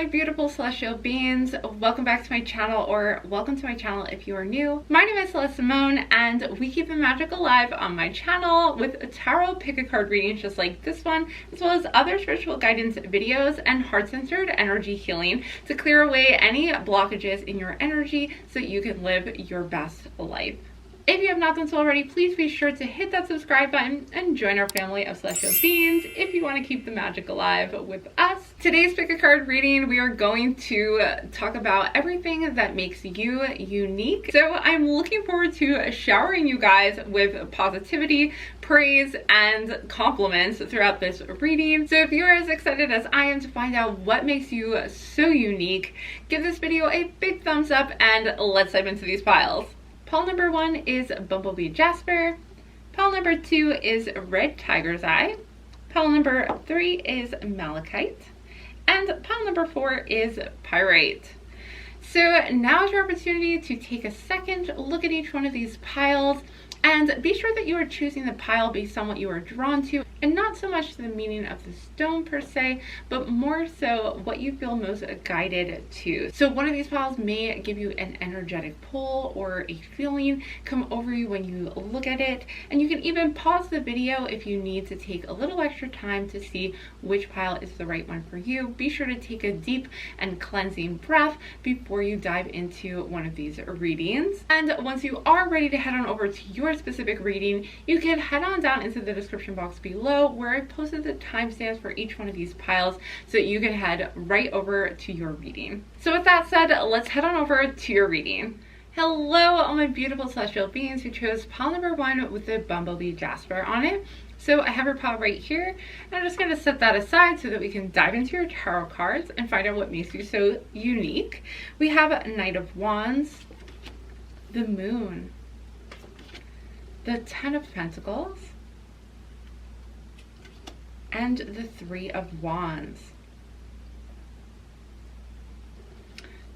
my beautiful celestial beings. Welcome back to my channel, or welcome to my channel if you are new. My name is Celeste Simone, and we keep the magic alive on my channel with tarot pick-a-card readings just like this one, as well as other spiritual guidance videos and heart-centered energy healing to clear away any blockages in your energy so that you can live your best life. If you have not done so already, please be sure to hit that subscribe button and join our family of celestial beings if you want to keep the magic alive with us. Today's pick a card reading, we are going to talk about everything that makes you unique. So I'm looking forward to showering you guys with positivity, praise, and compliments throughout this reading. So if you are as excited as I am to find out what makes you so unique, give this video a big thumbs up and let's dive into these piles. Pile number 1 is Bumblebee Jasper. Pile number 2 is Red Tiger's Eye. Pile number 3 is Malachite. And pile number 4 is Pyrite. So now is your opportunity to take a second look at each one of these piles and be sure that you are choosing the pile based on what you are drawn to, and not so much the meaning of the stone per se, but more so what you feel most guided to. So one of these piles may give you an energetic pull or a feeling come over you when you look at it, and you can even pause the video if you need to take a little extra time to see which pile is the right one for you. Be sure to take a deep and cleansing breath before you dive into one of these readings. And once you are ready to head on over to your specific reading, you can head on down into the description box below where I posted the timestamps for each one of these piles so that you can head right over to your reading. So with that said, let's head on over to your reading. Hello, all my beautiful celestial beings who chose pile number 1 with the Bumblebee Jasper on it. So I have your pile right here, and I'm just going to set that aside so that we can dive into your tarot cards and find out what makes you so unique. We have Knight of Wands, the Moon, the Ten of Pentacles, and the Three of Wands.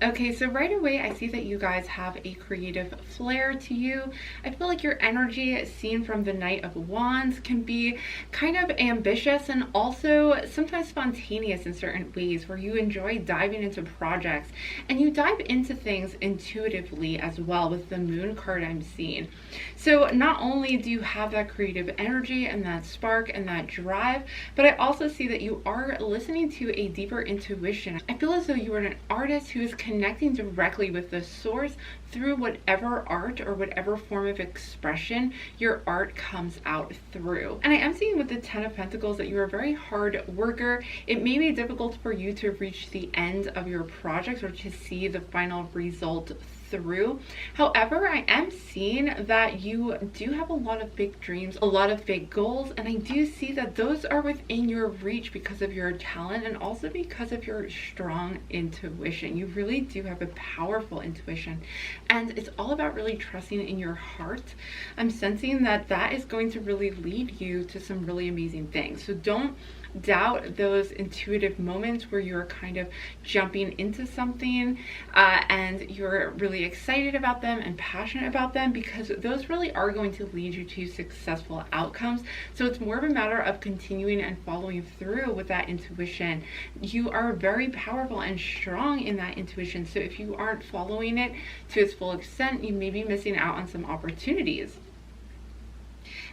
Okay, so right away I see that you guys have a creative flair to you. I feel like your energy seen from the Knight of Wands can be kind of ambitious and also sometimes spontaneous in certain ways, where you enjoy diving into projects and you dive into things intuitively as well with the Moon card I'm seeing. So not only do you have that creative energy and that spark and that drive, but I also see that you are listening to a deeper intuition. I feel as though you are an artist who is connecting directly with the source through whatever art or whatever form of expression your art comes out through. And I am seeing with the Ten of Pentacles that you're a very hard worker. It may be difficult for you to reach the end of your project or to see the final result through. However, I am seeing that you do have a lot of big dreams, a lot of big goals, and I do see that those are within your reach because of your talent and also because of your strong intuition. You really do have a powerful intuition, and it's all about really trusting in your heart. I'm sensing that that is going to really lead you to some really amazing things. So don't doubt those intuitive moments where you're kind of jumping into something and you're really excited about them and passionate about them, because those really are going to lead you to successful outcomes. So it's more of a matter of continuing and following through with that intuition. You are very powerful and strong in that intuition, so if you aren't following it to its full extent, you may be missing out on some opportunities.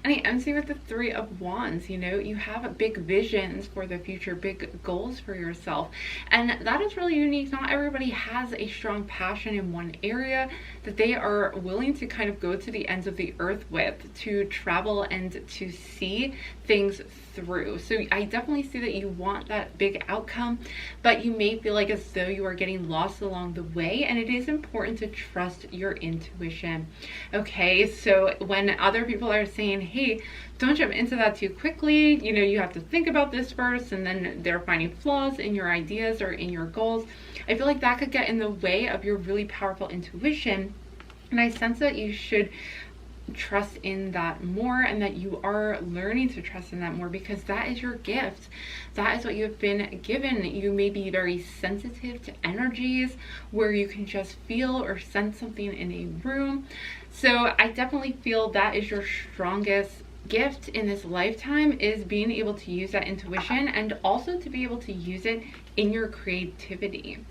And I am seeing with the Three of Wands, you know, you have big visions for the future, big goals for yourself. And that is really unique. Not everybody has a strong passion in one area that they are willing to kind of go to the ends of the earth with, to travel and to see things through. So I definitely see that you want that big outcome, but you may feel like as though you are getting lost along the way, and it is important to trust your intuition. Okay, so when other people are saying, hey, don't jump into that too quickly, you know, you have to think about this first, and then they're finding flaws in your ideas or in your goals, I feel like that could get in the way of your really powerful intuition. And I sense that you should trust in that more, and that you are learning to trust in that more, because that is your gift. That is what you have been given. You may be very sensitive to energies where you can just feel or sense something in a room. So I definitely feel that is your strongest gift in this lifetime is being able to use that intuition and also to be able to use it in your creativity.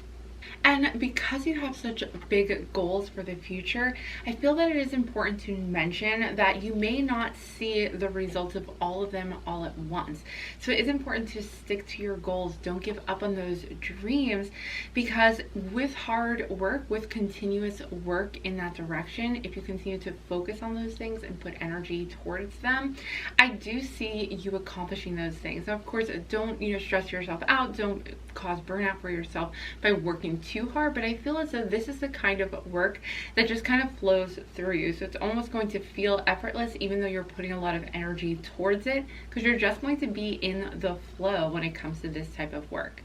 And because you have such big goals for the future, I feel that it is important to mention that you may not see the results of all of them all at once. So it is important to stick to your goals. Don't give up on those dreams, because with hard work, with continuous work in that direction, if you continue to focus on those things and put energy towards them, I do see you accomplishing those things. Now, of course, don't stress yourself out. Don't cause burnout for yourself by working too hard, but I feel as though this is the kind of work that just kind of flows through you. So it's almost going to feel effortless even though you're putting a lot of energy towards it, because you're just going to be in the flow when it comes to this type of work.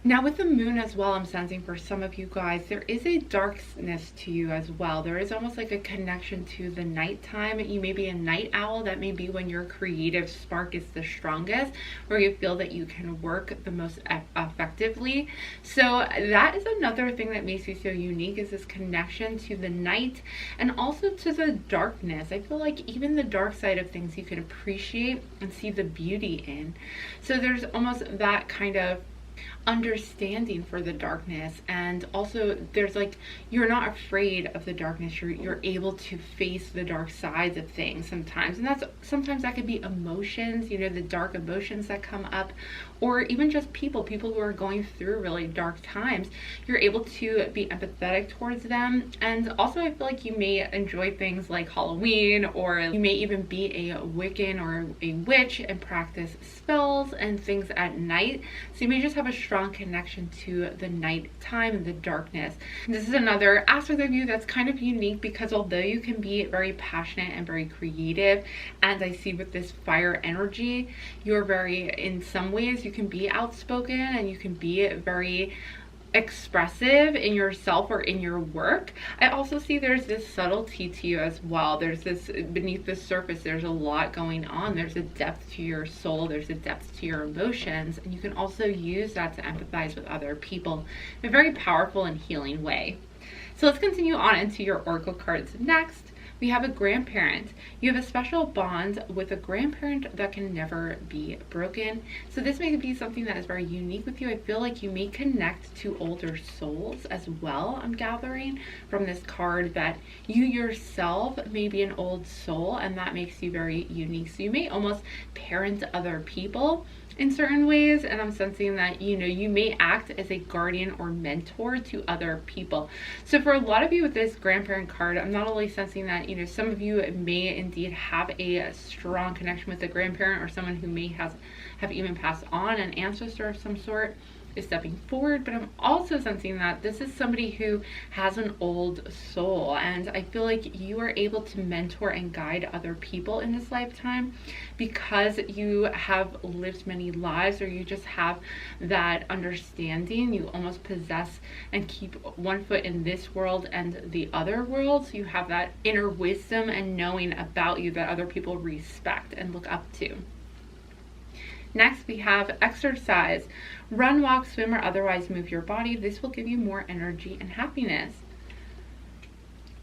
Now with the moon as well, I'm sensing for some of you guys, there is a darkness to you as well. There is almost like a connection to the nighttime. You may be a night owl. That may be when your creative spark is the strongest, where you feel that you can work the most effectively. So that is another thing that makes you so unique, is this connection to the night and also to the darkness. I feel like even the dark side of things you can appreciate and see the beauty in. So there's almost that kind of understanding for the darkness, and also there's like, you're not afraid of the darkness. You're able to face the dark sides of things sometimes, and sometimes that could be emotions, the dark emotions that come up, or even just people who are going through really dark times. You're able to be empathetic towards them. And also I feel like you may enjoy things like Halloween, or you may even be a Wiccan or a witch and practice spells and things at night. So you may just have a strong connection to the night time and the darkness. This is another aspect of you that's kind of unique, because although you can be very passionate and very creative, and I see with this fire energy, you're very, in some ways you can be outspoken and you can be very expressive in yourself or in your work. I also see there's this subtlety to you as well. There's this, beneath the surface, there's a lot going on. There's a depth to your soul, there's a depth to your emotions, and you can also use that to empathize with other people in a very powerful and healing way. So let's continue on into your oracle cards. Next, we have a grandparent. You have a special bond with a grandparent that can never be broken. So this may be something that is very unique with you. I feel like you may connect to older souls as well. I'm gathering from this card that you yourself may be an old soul, and that makes you very unique. So you may almost parent other people in certain ways, and I'm sensing that you may act as a guardian or mentor to other people. So for a lot of you with this grandparent card, I'm not only sensing that some of you may indeed have a strong connection with a grandparent, or someone who may have even passed on, an ancestor of some sort is stepping forward, but I'm also sensing that this is somebody who has an old soul, and I feel like you are able to mentor and guide other people in this lifetime because you have lived many lives, or you just have that understanding. You almost possess and keep one foot in this world and the other world, so you have that inner wisdom and knowing about you that other people respect and look up to. Next, we have exercise. Run, walk, swim, or otherwise move your body. This will give you more energy and happiness.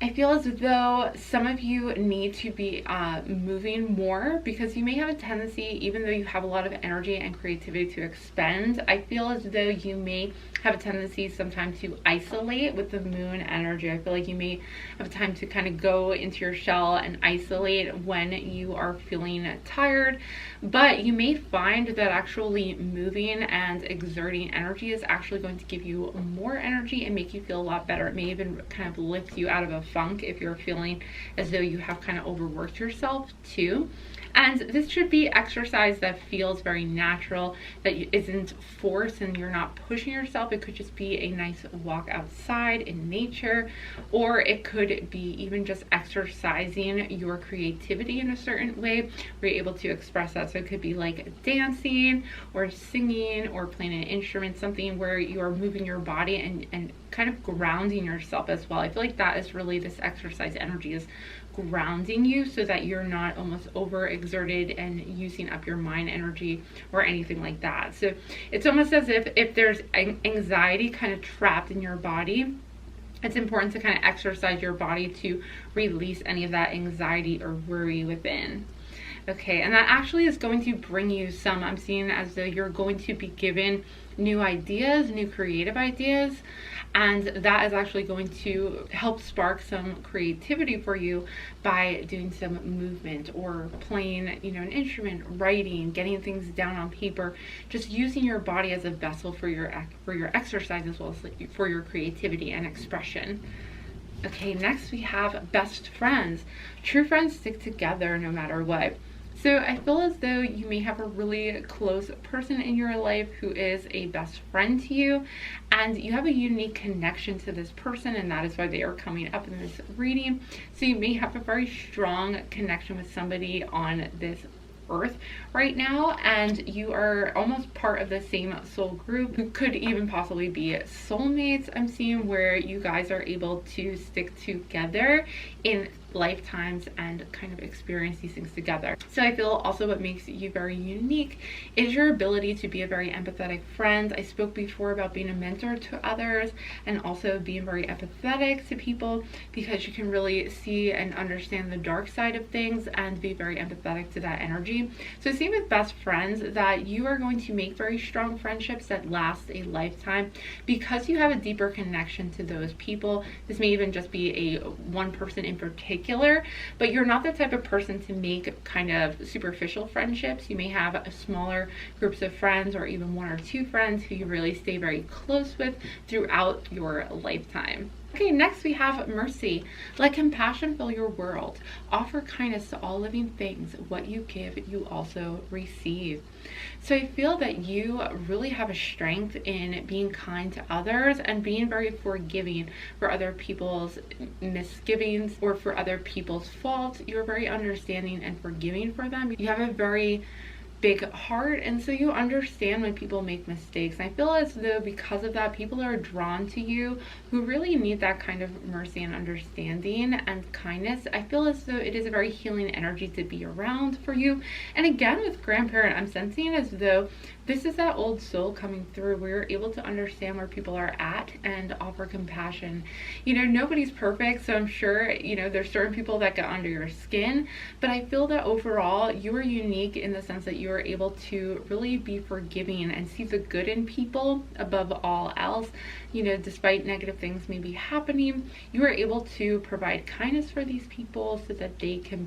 I feel as though some of you need to be moving more, because you may have a tendency, even though you have a lot of energy and creativity to expend, I feel as though you may have a tendency sometimes to isolate with the moon energy. I feel like you may have time to kind of go into your shell and isolate when you are feeling tired, but you may find that actually moving and exerting energy is actually going to give you more energy and make you feel a lot better. It may even kind of lift you out of a funk if you're feeling as though you have kind of overworked yourself too. And this should be exercise that feels very natural, that isn't forced and you're not pushing yourself. It could just be a nice walk outside in nature, or it could be even just exercising your creativity in a certain way where you're able to express that. So it could be like dancing or singing or playing an instrument, something where you are moving your body and kind of grounding yourself as well. I feel like that is really this exercise energy, is grounding you so that you're not almost overexerted and using up your mind energy or anything like that. So it's almost as if there's anxiety kind of trapped in your body, it's important to kind of exercise your body to release any of that anxiety or worry within. Okay, and that actually is going to bring you some, I'm seeing as though you're going to be given new ideas, new creative ideas, and that is actually going to help spark some creativity for you by doing some movement or playing, an instrument, writing, getting things down on paper, just using your body as a vessel for your exercise as well as for your creativity and expression. Okay, next we have best friends. True friends stick together no matter what. So I feel as though you may have a really close person in your life who is a best friend to you, and you have a unique connection to this person, and that is why they are coming up in this reading. So you may have a very strong connection with somebody on this earth right now, and you are almost part of the same soul group who could even possibly be soulmates. I'm seeing where you guys are able to stick together in lifetimes and kind of experience these things together. So I feel also what makes you very unique is your ability to be a very empathetic friend. I spoke before about being a mentor to others and also being very empathetic to people, because you can really see and understand the dark side of things and be very empathetic to that energy. So same with best friends, that you are going to make very strong friendships that last a lifetime because you have a deeper connection to those people. This may even just be a one person in particular, but you're not the type of person to make kind of superficial friendships. You may have smaller groups of friends or even one or two friends who you really stay very close with throughout your lifetime. Okay, next we have mercy. Let compassion fill your world. Offer kindness to all living things. What you give, you also receive. So I feel that you really have a strength in being kind to others and being very forgiving for other people's misgivings or for other people's faults. You're very understanding and forgiving for them. You have a very big heart, and so you understand when people make mistakes. I feel as though because of that, people are drawn to you who really need that kind of mercy and understanding and kindness. I feel as though it is a very healing energy to be around for you. And again, with grandparent, I'm sensing as though this is that old soul coming through where you're able to understand where people are at and offer compassion. Nobody's perfect, so I'm sure, there's certain people that get under your skin, but I feel that overall you are unique in the sense that you are able to really be forgiving and see the good in people above all else. Despite negative things maybe happening, you are able to provide kindness for these people so that they can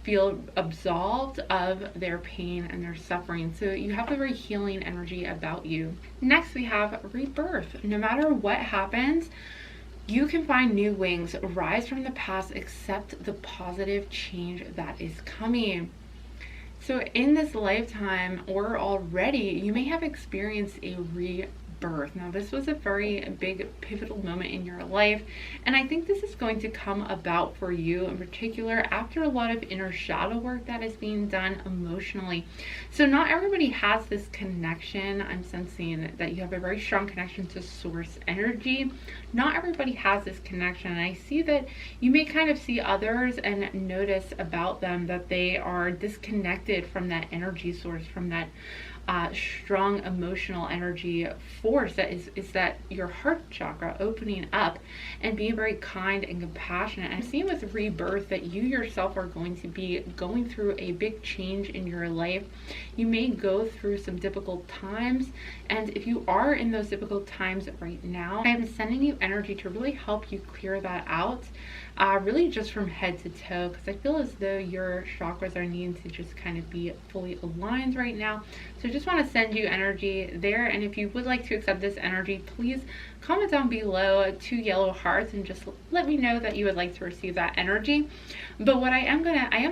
feel absolved of their pain and their suffering. So you have a very healing energy about you. Next we have rebirth. No matter what happens, you can find new wings, rise from the past, accept the positive change that is coming. So in this lifetime or already, you may have experienced a rebirth. Now, this was a very big pivotal moment in your life, and I think this is going to come about for you in particular after a lot of inner shadow work that is being done emotionally. So not everybody has this connection. I'm sensing that you have a very strong connection to source energy. Not everybody has this connection, and I see that you may kind of see others and notice about them that they are disconnected from that energy source, from that strong emotional energy force that is that your heart chakra opening up and being very kind and compassionate. I'm seeing with rebirth that you yourself are going to be going through a big change in your life. You may go through some difficult times, and if you are in those difficult times right now, I'm sending you energy to really help you clear that out, really just from head to toe, because I feel as though your chakras are needing to just kind of be fully aligned right now. So I just want to send you energy there, and if you would like to accept this energy, please comment down below 2 yellow hearts and just let me know that you would like to receive that energy. But what I am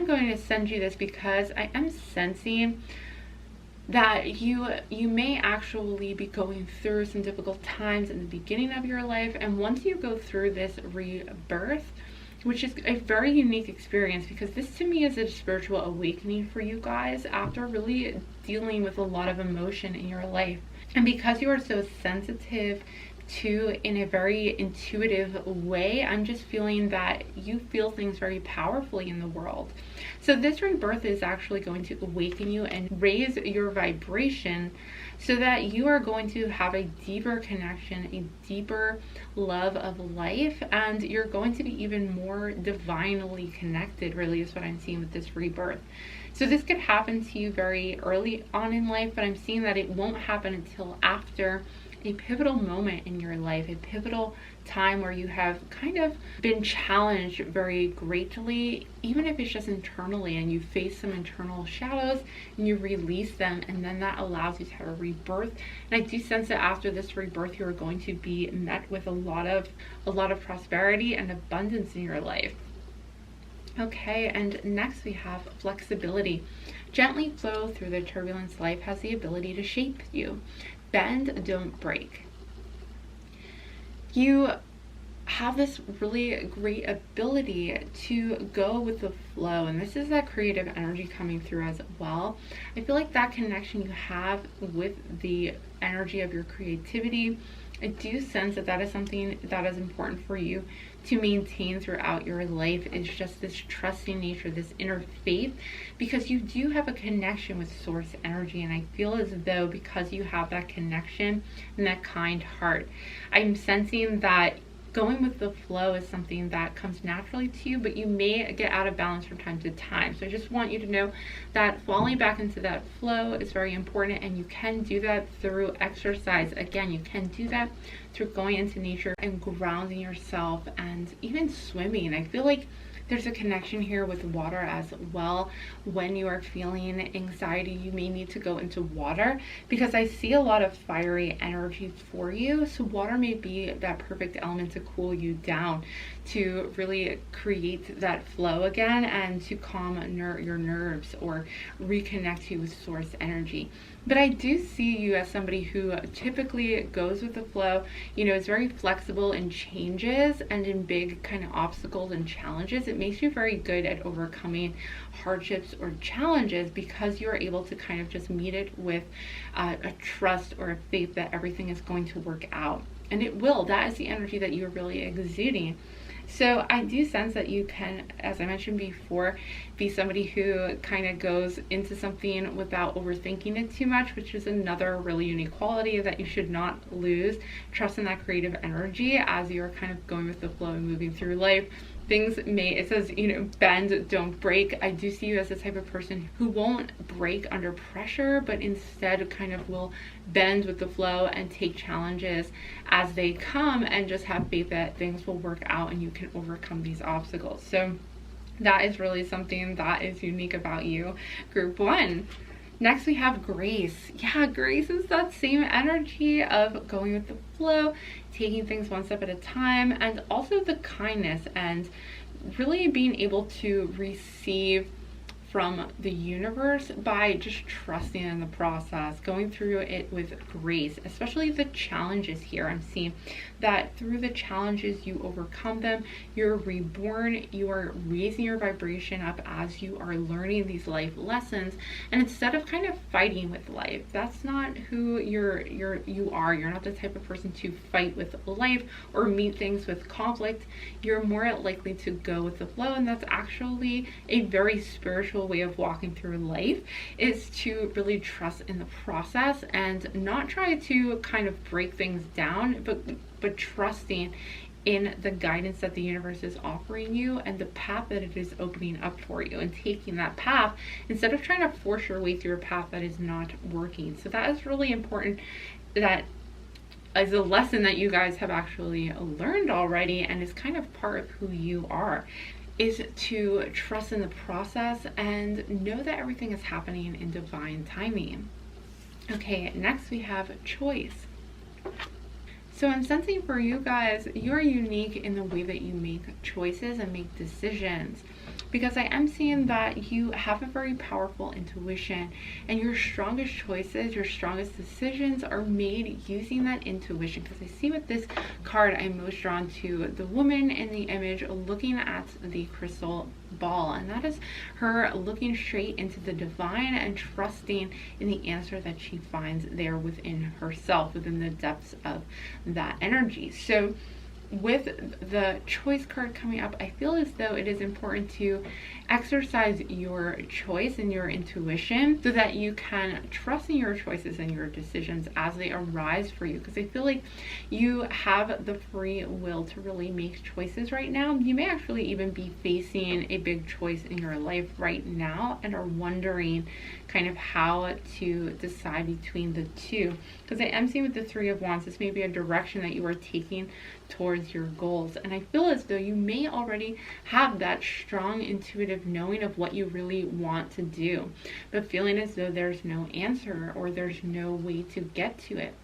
going to send you this because I am sensing that you may actually be going through some difficult times in the beginning of your life, and once you go through this rebirth, which is a very unique experience, because this to me is a spiritual awakening for you guys after really dealing with a lot of emotion in your life. And because you are so sensitive too in a very intuitive way. I'm just feeling that you feel things very powerfully in the world. So this rebirth is actually going to awaken you and raise your vibration so that you are going to have a deeper connection, a deeper love of life, and you're going to be even more divinely connected, really, is what I'm seeing with this rebirth. So this could happen to you very early on in life, but I'm seeing that it won't happen until after a pivotal moment in your life, a pivotal time where you have kind of been challenged very greatly, even if it's just internally, and you face some internal shadows and you release them, and then that allows you to have a rebirth. And I do sense that after this rebirth, you're going to be met with a lot of prosperity and abundance in your life. Okay, and next we have flexibility. Gently flow through the turbulence. Life has the ability to shape you. Bend, don't break. You have this really great ability to go with the flow, and this is that creative energy coming through as well. I feel like that connection you have with the energy of your creativity, I do sense that that is something that is important for you to maintain throughout your life, is just this trusting nature, this inner faith, because you do have a connection with source energy. And I feel as though because you have that connection and that kind heart, I'm sensing that going with the flow is something that comes naturally to you, but you may get out of balance from time to time. So I just want you to know that falling back into that flow is very important, and you can do that through exercise. Again, you can do that through going into nature and grounding yourself, and even swimming. I feel like there's a connection here with water as well. When you are feeling anxiety, you may need to go into water, because I see a lot of fiery energy for you. So water may be that perfect element to cool you down, to really create that flow again, and to calm your nerves or reconnect you with source energy. But I do see you as somebody who typically goes with the flow, is very flexible in changes and in big kind of obstacles and challenges. It makes you very good at overcoming hardships or challenges, because you're able to kind of just meet it with a trust or a faith that everything is going to work out. And it will. That is the energy that you're really exuding. So I do sense that you can, as I mentioned before, be somebody who kind of goes into something without overthinking it too much, which is another really unique quality that you should not lose. Trust in that creative energy as you're kind of going with the flow and moving through life. It says, bend, don't break. I do see you as the type of person who won't break under pressure, but instead kind of will bend with the flow and take challenges as they come, and just have faith that things will work out and you can overcome these obstacles. So that is really something that is unique about you, group 1. Next we have grace. Yeah, grace is that same energy of going with the flow, taking things one step at a time, and also the kindness and really being able to receive from the universe by just trusting in the process, going through it with grace, especially the challenges here. I'm seeing that through the challenges, you overcome them, you're reborn, you are raising your vibration up as you are learning these life lessons. And instead of kind of fighting with life, that's not who you are. You're not the type of person to fight with life or meet things with conflict. You're more likely to go with the flow, and that's actually a very spiritual way of walking through life, is to really trust in the process and not try to kind of break things down, but trusting in the guidance that the universe is offering you and the path that it is opening up for you, and taking that path instead of trying to force your way through a path that is not working. So that is really important. That is a lesson that you guys have actually learned already, and is kind of part of who you are, is to trust in the process and know that everything is happening in divine timing. Okay, next we have choice. So I'm sensing for you guys, you're unique in the way that you make choices and make decisions, because I am seeing that you have a very powerful intuition, and your strongest choices, your strongest decisions are made using that intuition. Because I see with this card, I'm most drawn to the woman in the image looking at the crystal ball, and that is her looking straight into the divine and trusting in the answer that she finds there within herself, within the depths of that energy. So with the choice card coming up, I feel as though it is important to exercise your choice and your intuition so that you can trust in your choices and your decisions as they arise for you. Because I feel like you have the free will to really make choices right now. You may actually even be facing a big choice in your life right now and are wondering kind of how to decide between the two. Because I am seeing with the Three of Wands, this may be a direction that you are taking towards your goals, and I feel as though you may already have that strong intuitive knowing of what you really want to do, but feeling as though there's no answer or there's no way to get to it.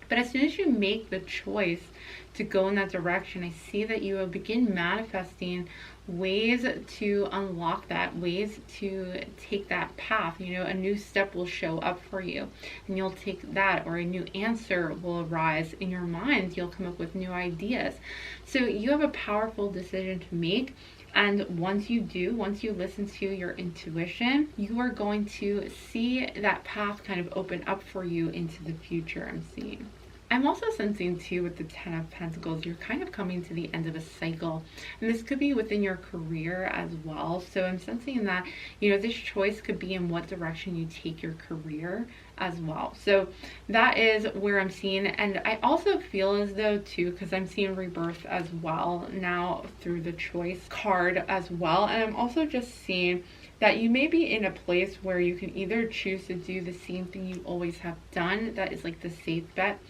But as soon as you make the choice to go in that direction, I see that you will begin manifesting ways to unlock that, ways to take that path. You know, a new step will show up for you and you'll take that, or a new answer will arise in your mind. You'll come up with new ideas. So you have a powerful decision to make. And once you do, once you listen to your intuition, you are going to see that path kind of open up for you into the future, I'm seeing. I'm also sensing too with the Ten of Pentacles, you're kind of coming to the end of a cycle, and this could be within your career as well. So I'm sensing that, you know, this choice could be in what direction you take your career as well. So that is where I'm seeing. And I also feel as though too, because I'm seeing rebirth as well now through the choice card as well. And I'm also just seeing that you may be in a place where you can either choose to do the same thing you always have done, that is like the safe bet,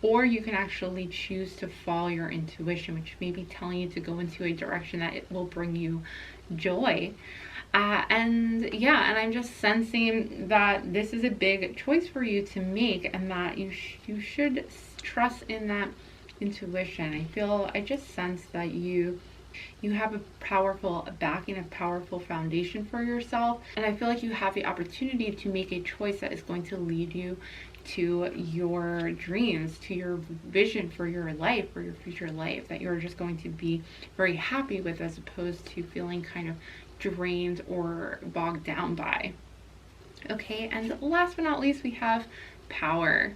or you can actually choose to follow your intuition, which may be telling you to go into a direction that it will bring you joy. And I'm just sensing that this is a big choice for you to make, and that you should trust in that intuition. I just sense that you have a powerful backing, a powerful foundation for yourself, and I feel like you have the opportunity to make a choice that is going to lead you to your dreams, to your vision for your life, for your future life, that you're just going to be very happy with, as opposed to feeling kind of drained or bogged down by. Okay, and last but not least, we have power.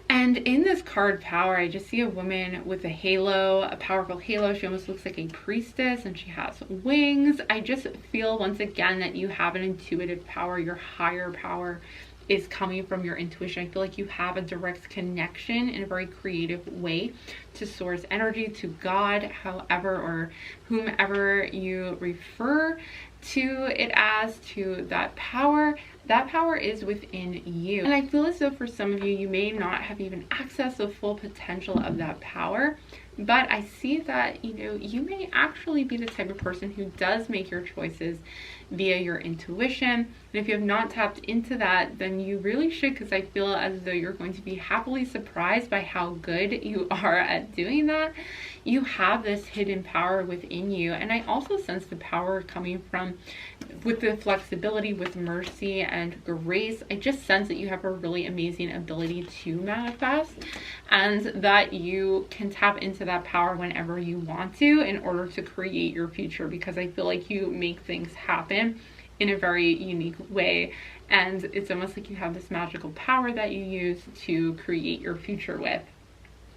And in this card, power, I just see a woman with a halo, a powerful halo. She almost looks like a priestess, and she has wings. I just feel once again that you have an intuitive power. Your higher power is coming from your intuition. I feel like you have a direct connection in a very creative way to source energy, to God, however or whomever you refer to it as, to that power. That power is within you. And I feel as though for some of you, you may not have even accessed the full potential of that power, but I see that, you know, you may actually be the type of person who does make your choices via your intuition. And if you have not tapped into that, then you really should, because I feel as though you're going to be happily surprised by how good you are at doing that. You have this hidden power within you, and I also sense the power coming from, with the flexibility, with mercy and grace. I just sense that you have a really amazing ability to manifest, and that you can tap into that power whenever you want to in order to create your future, because I feel like you make things happen in a very unique way, and it's almost like you have this magical power that you use to create your future with.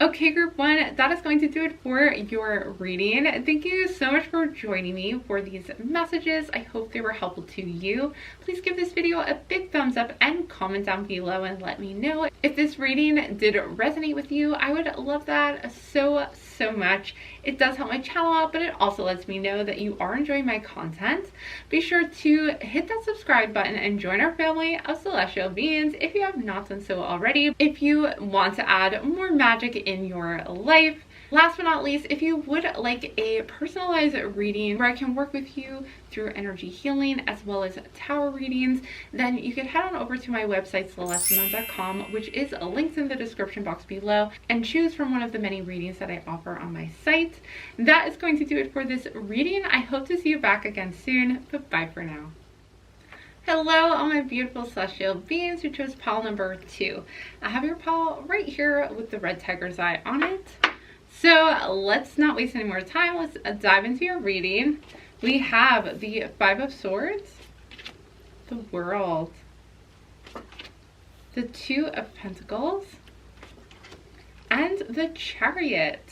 Okay, group one, that is going to do it for your reading. Thank you so much for joining me for these messages. I hope they were helpful to you. Please give this video a big thumbs up and comment down below and let me know if this reading did resonate with you. I would love that so much. It does help my channel out, but it also lets me know that you are enjoying my content. Be sure to hit that subscribe button and join our family of celestial beings if you have not done so already. If you want to add more magic in your life, Last but not least, if you would like a personalized reading where I can work with you through energy healing as well as tarot readings, then you can head on over to my website, celestemoon.com, which is linked in the description box below, and choose from one of the many readings that I offer on my site. That is going to do it for this reading. I hope to see you back again soon, but bye for now. Hello, all my beautiful celestial beings who chose pile number 2. I have your pile right here with the red tiger's eye on it. So let's not waste any more time. Let's dive into your reading. We have the 5 of Swords, the World, the 2 of Pentacles, and the Chariot.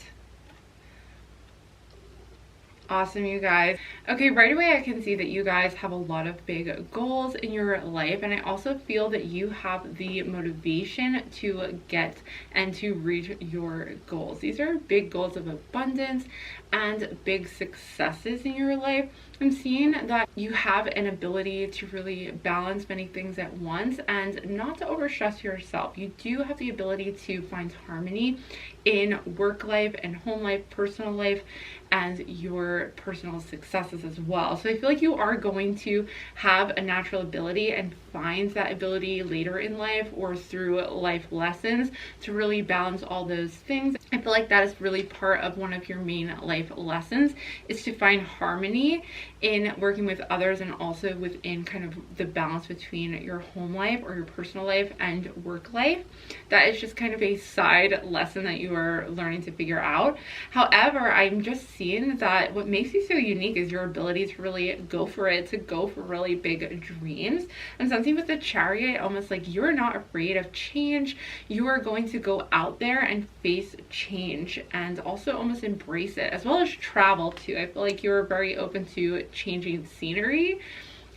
Awesome, you guys. Okay, right away I can see that you guys have a lot of big goals in your life, and I also feel that you have the motivation to get and to reach your goals. These are big goals of abundance and big successes in your life. I'm seeing that you have an ability to really balance many things at once and not to overstress yourself. You do have the ability to find harmony in work life and home life, personal life, and your personal successes as well. So I feel like you are going to have a natural ability and find that ability later in life or through life lessons to really balance all those things. I feel like that is really part of one of your main life lessons, is to find harmony in working with others and also within kind of the balance between your home life or your personal life and work life. That is just kind of a side lesson that you are learning to figure out. However, I'm just seeing that what makes you so unique is your ability to really go for it, to go for really big dreams. And something with the Chariot, almost like you're not afraid of change. You are going to go out there and face change and also almost embrace it, as well as travel too. I feel like you're very open to changing scenery,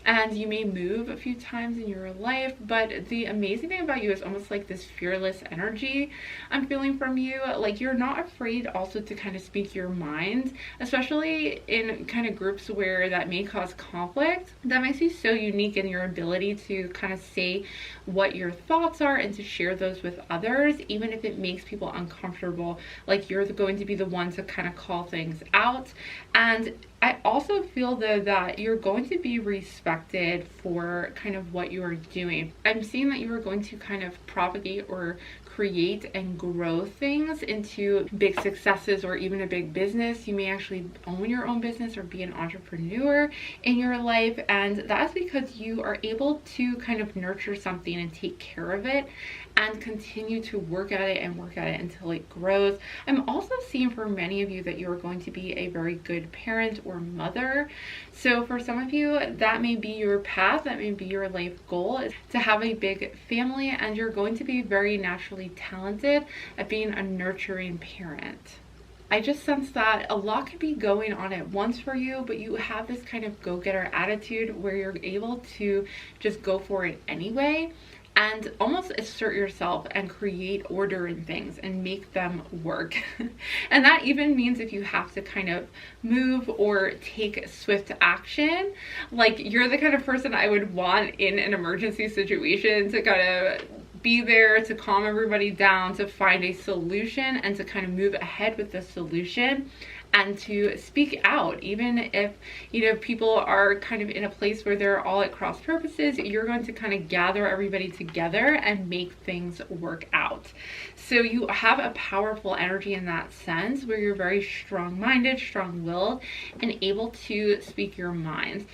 and you may move a few times in your life, but the amazing thing about you is almost like this fearless energy I'm feeling from you. Like you're not afraid also to kind of speak your mind, especially in kind of groups where that may cause conflict. That makes you so unique in your ability to kind of say what your thoughts are and to share those with others, even if it makes people uncomfortable. Like you're going to be the one to kind of call things out. And I also feel though that you're going to be respected for kind of what you are doing. I'm seeing that you are going to kind of propagate or create and grow things into big successes or even a big business. You may actually own your own business or be an entrepreneur in your life, and that's because you are able to kind of nurture something and take care of it and continue to work at it and work at it until it grows. I'm also seeing for many of you that you're going to be a very good parent or mother. So for some of you, that may be your path, that may be your life goal, is to have a big family, and you're going to be very naturally talented at being a nurturing parent. I just sense that a lot could be going on at once for you, but you have this kind of go-getter attitude where you're able to just go for it anyway and almost assert yourself and create order in things and make them work. And that even means if you have to kind of move or take swift action, like you're the kind of person I would want in an emergency situation to kind of be there to calm everybody down, to find a solution and to kind of move ahead with the solution, and to speak out. Even if, you know, people are kind of in a place where they're all at cross purposes, you're going to kind of gather everybody together and make things work out. So you have a powerful energy in that sense, where you're very strong-minded, strong-willed, and able to speak your mind.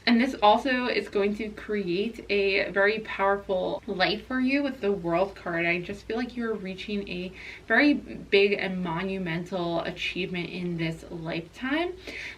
And this also is going to create a very powerful light for you with the World card. I just feel like you're reaching a very big and monumental achievement in this lifetime.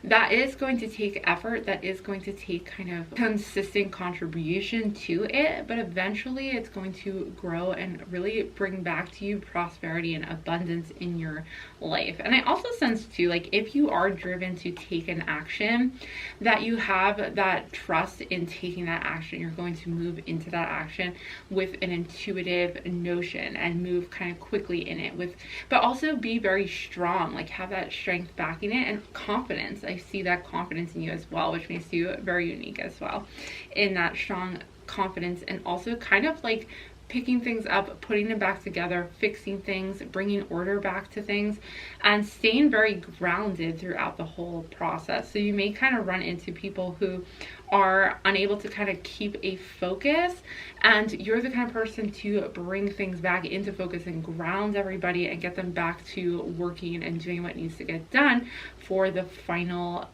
That is going to take effort, that is going to take kind of consistent contribution to it, but eventually it's going to grow and really bring back to you prosperity and abundance in your life. And I also sense too, like if you are driven to take an action, that you have that trust in taking that action. You're going to move into that action with an intuitive notion and move kind of quickly in it, with but also be very strong, like have that strength backing it, and confidence. I see that confidence in you as well, which makes you very unique as well, in that strong confidence, and also kind of like picking things up, putting them back together, fixing things, bringing order back to things, and staying very grounded throughout the whole process. So you may kind of run into people who are unable to kind of keep a focus, and you're the kind of person to bring things back into focus and ground everybody and get them back to working and doing what needs to get done for the final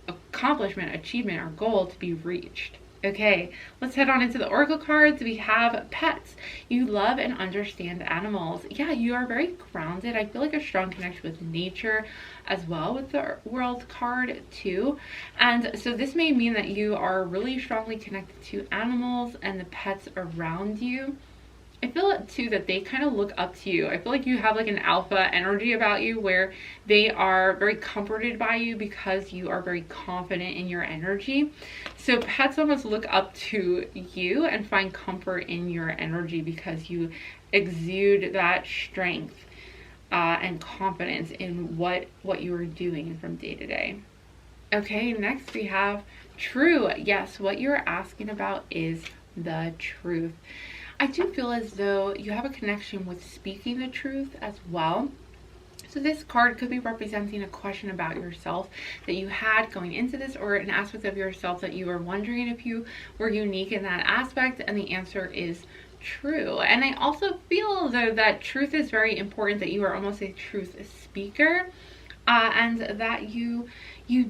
accomplishment, achievement, or goal to be reached. Okay, let's head on into the oracle cards. We have pets. You love and understand animals. Yeah, you are very grounded. I feel like a strong connection with nature as well with the world card too. And so this may mean that you are really strongly connected to animals and the pets around you. I feel it too that they kind of look up to you. I feel like you have like an alpha energy about you where they are very comforted by you because you are very confident in your energy. So pets almost look up to you and find comfort in your energy because you exude that strength and confidence in what you are doing from day to day. Okay, next we have true. Yes, what you're asking about is the truth. I do feel as though you have a connection with speaking the truth as well. So this card could be representing a question about yourself that you had going into this, or an aspect of yourself that you were wondering if you were unique in that aspect, and the answer is true. And I also feel though that truth is very important, that you are almost a truth speaker, and that you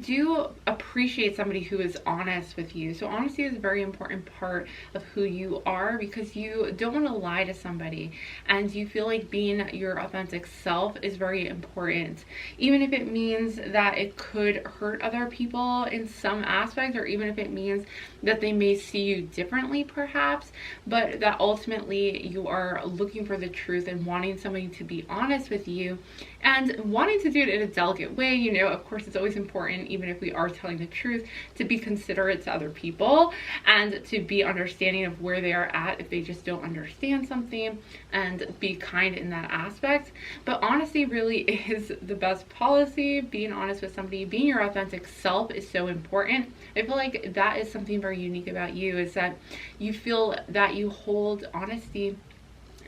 do appreciate somebody who is honest with you. So honesty is a very important part of who you are, because you don't want to lie to somebody, and you feel like being your authentic self is very important, even if it means that it could hurt other people in some aspect, or even if it means that they may see you differently perhaps, but that ultimately you are looking for the truth and wanting somebody to be honest with you and wanting to do it in a delicate way. You know, of course, it's always important, even if we are telling the truth, to be considerate to other people and to be understanding of where they are at if they just don't understand something, and be kind in that aspect. But honesty really is the best policy. Being honest with somebody, being your authentic self is so important. I feel like that is something very unique about you, is that you feel that you hold honesty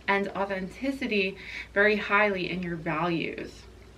and authenticity very highly in your values.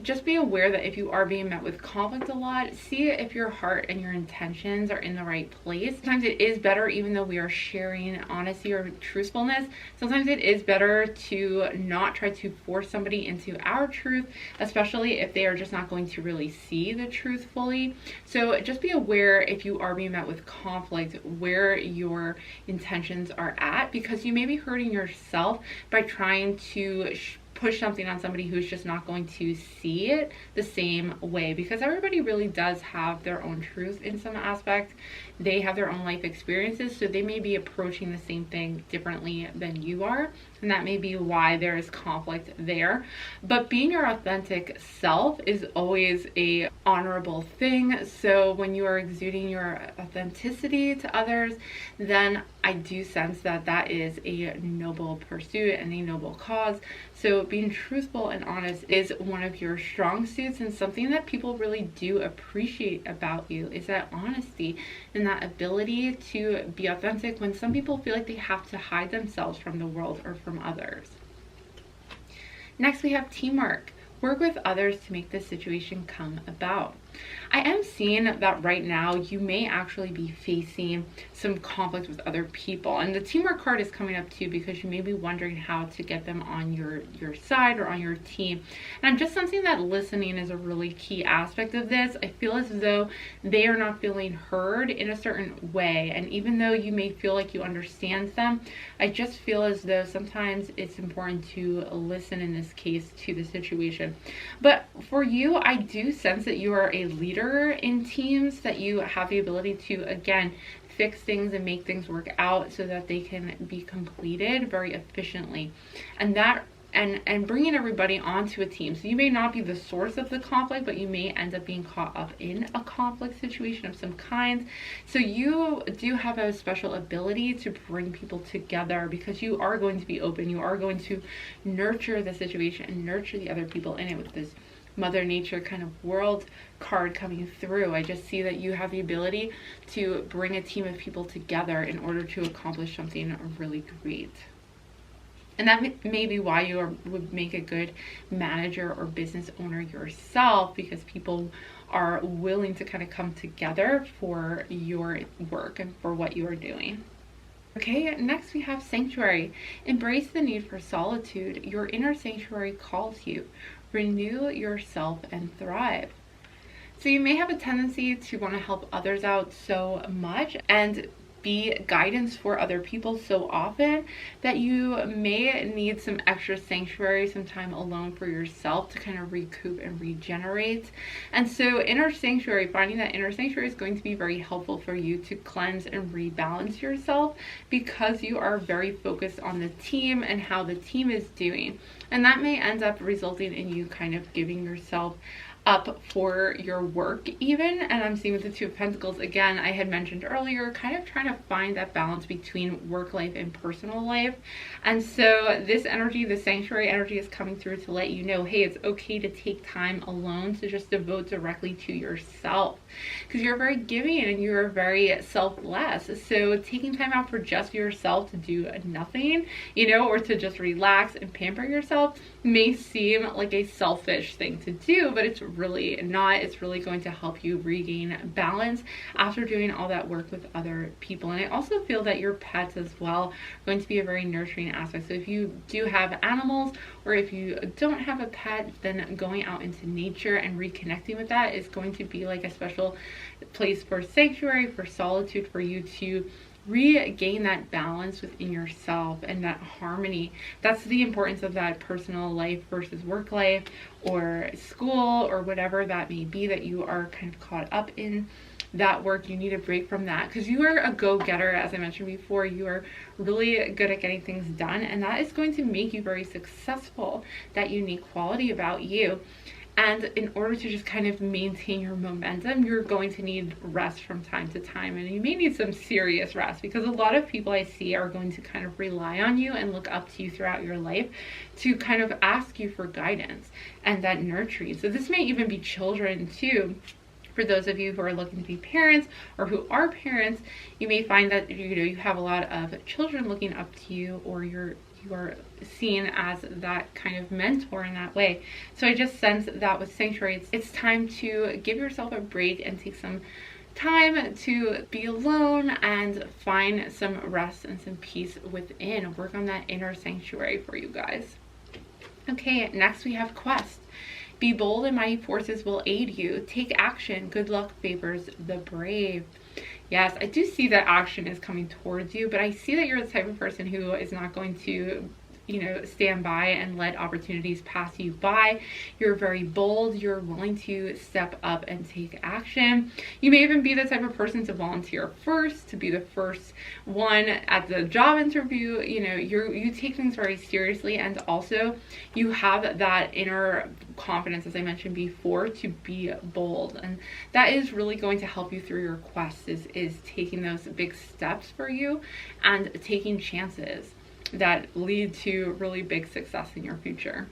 Just be aware that if you are being met with conflict a lot, see if your heart and your intentions are in the right place. Sometimes it is better, even though we are sharing honesty or truthfulness, sometimes it is better to not try to force somebody into our truth, especially if they are just not going to really see the truth fully. So just be aware if you are being met with conflict where your intentions are at, because you may be hurting yourself by trying to push something on somebody who's just not going to see it the same way, because everybody really does have their own truth in some aspect. They have their own life experiences, so they may be approaching the same thing differently than you are, and that may be why there is conflict there. But being your authentic self is always a honorable thing. So when you are exuding your authenticity to others, then I do sense that that is a noble pursuit and a noble cause. So being truthful and honest is one of your strong suits, and something that people really do appreciate about you is that honesty and that ability to be authentic when some people feel like they have to hide themselves from the world or from others. Next, we have teamwork. Work with others to make this situation come about. I am seeing that right now you may actually be facing some conflict with other people, and the teamwork card is coming up too, because you may be wondering how to get them on your side or on your team. And I'm just sensing that listening is a really key aspect of this. I feel as though they are not feeling heard in a certain way, and even though you may feel like you understand them, I just feel as though sometimes it's important to listen in this case to the situation. But for you, I do sense that you are a leader in teams, that you have the ability to, again, fix things and make things work out so that they can be completed very efficiently, and that and bringing everybody onto a team. So you may not be the source of the conflict, but you may end up being caught up in a conflict situation of some kind. So you do have a special ability to bring people together, because you are going to be open, you are going to nurture the situation and nurture the other people in it with this Mother Nature kind of world card coming through. I just see that you have the ability to bring a team of people together in order to accomplish something really great. And that may be why you would make a good manager or business owner yourself, because people are willing to kind of come together for your work and for what you are doing. Okay, next we have sanctuary. Embrace the need for solitude. Your inner sanctuary calls you. Renew yourself and thrive. So you may have a tendency to want to help others out so much and be guidance for other people so often that you may need some extra sanctuary, some time alone for yourself to kind of recoup and regenerate. And so inner sanctuary, finding that inner sanctuary is going to be very helpful for you to cleanse and rebalance yourself, because you are very focused on the team and how the team is doing. And that may end up resulting in you kind of giving yourself up for your work even. And I'm seeing with the Two of Pentacles again, I had mentioned earlier, kind of trying to find that balance between work life and personal life. And so this energy, the sanctuary energy, is coming through to let you know, hey, it's okay to take time alone to just devote directly to yourself, because you're very giving and you're very selfless. So taking time out for just yourself to do nothing, or to just relax and pamper yourself may seem like a selfish thing to do, but it's really not. It's really going to help you regain balance after doing all that work with other people. And I also feel that your pets as well are going to be a very nurturing aspect. So if you do have animals, or if you don't have a pet, then going out into nature and reconnecting with that is going to be like a special place for sanctuary, for solitude, for you to regain that balance within yourself and that harmony. That's the importance of that personal life versus work life or school or whatever that may be that you are kind of caught up in. That work, you need a break from that, because you are a go-getter. As I mentioned before, you are really good at getting things done, and that is going to make you very successful, that unique quality about you. And in order to just kind of maintain your momentum, you're going to need rest from time to time. And you may need some serious rest, because a lot of people I see are going to kind of rely on you and look up to you throughout your life to kind of ask you for guidance and that nurturing. So this may even be children too. For those of you who are looking to be parents or who are parents, you may find that you have a lot of children looking up to you, or you are seen as that kind of mentor in that way. So I just sense that with sanctuary, it's time to give yourself a break and take some time to be alone and find some rest and some peace within. Work on that inner sanctuary for you guys. Okay, next we have quest. Be bold and mighty forces will aid you. Take action. Good luck favors the brave. Yes, I do see that action is coming towards you, but I see that you're the type of person who is not going to stand by and let opportunities pass you by. You're very bold. You're willing to step up and take action. You may even be the type of person to volunteer first, to be the first one at the job interview. You take things very seriously, and also you have that inner confidence, as I mentioned before, to be bold. And that is really going to help you through your quest, is taking those big steps for you and taking chances that lead to really big success in your future.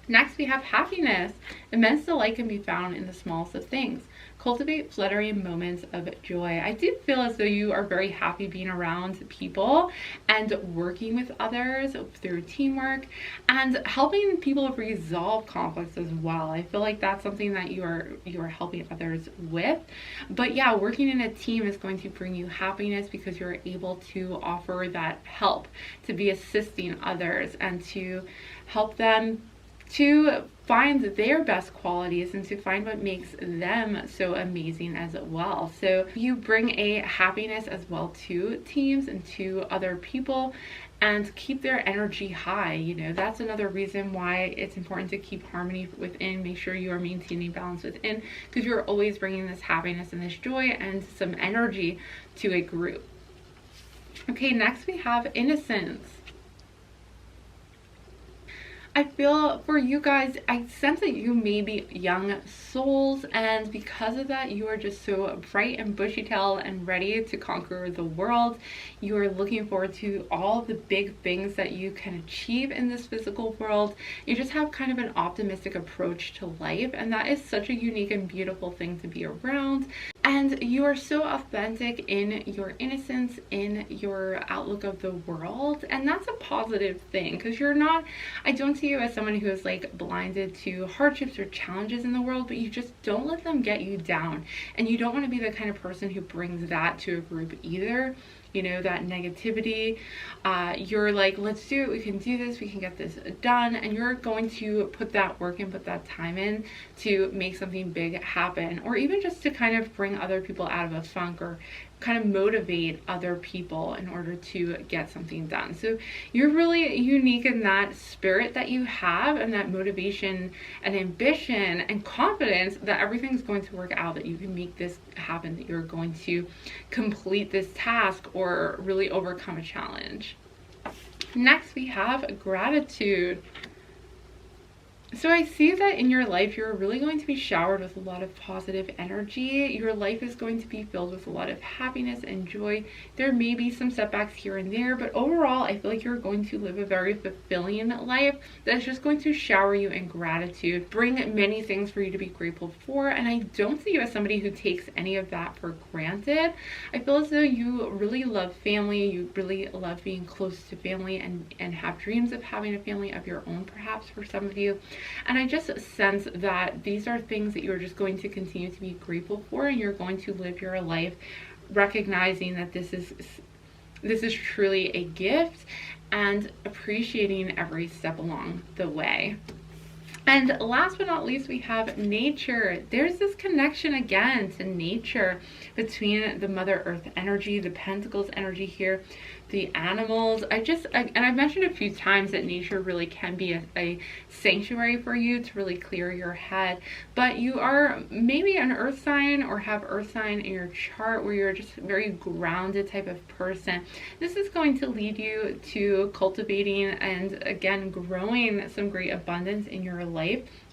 Next, we have happiness. Immense delight can be found in the smallest of things. Cultivate fluttering moments of joy. I do feel as though you are very happy being around people and working with others through teamwork and helping people resolve conflicts as well. I feel like that's something that you are helping others with. But yeah, working in a team is going to bring you happiness, because you're able to offer that help, to be assisting others and to help them to find their best qualities and to find what makes them so amazing as well. So you bring a happiness as well to teams and to other people and keep their energy high. That's another reason why it's important to keep harmony within. Make sure you are maintaining balance within, because you're always bringing this happiness and this joy and some energy to a group. Okay, next we have innocence. I feel for you guys, I sense that you may be young souls, and because of that, you are just so bright and bushy-tailed and ready to conquer the world. You are looking forward to all the big things that you can achieve in this physical world. You just have kind of an optimistic approach to life, and that is such a unique and beautiful thing to be around. And you are so authentic in your innocence, in your outlook of the world. And that's a positive thing, because you're not, I don't see you as someone who is like blinded to hardships or challenges in the world, but you just don't let them get you down. And you don't want to be the kind of person who brings that to a group either. You know, that negativity. You're like, let's do it, we can do this, we can get this done, and you're going to put that work and put that time in to make something big happen, or even just to kind of bring other people out of a funk, or kind of motivate other people in order to get something done. So you're really unique in that spirit that you have, and that motivation and ambition and confidence that everything's going to work out, that you can make this happen, that you're going to complete this task or really overcome a challenge. Next, we have gratitude. So I see that in your life, you're really going to be showered with a lot of positive energy. Your life is going to be filled with a lot of happiness and joy. There may be some setbacks here and there, but overall, I feel like you're going to live a very fulfilling life that's just going to shower you in gratitude, bring many things for you to be grateful for. And I don't see you as somebody who takes any of that for granted. I feel as though you really love family. You really love being close to family, and have dreams of having a family of your own, perhaps for some of you. And I just sense that these are things that you're just going to continue to be grateful for, and you're going to live your life recognizing that this is truly a gift, and appreciating every step along the way. And last but not least, we have nature. There's this connection again to nature between the Mother Earth energy, the Pentacles energy here, the animals. And I've mentioned a few times that nature really can be a sanctuary for you to really clear your head. But you are maybe an earth sign, or have earth sign in your chart, where you're just a very grounded type of person. This is going to lead you to cultivating and again growing some great abundance in your life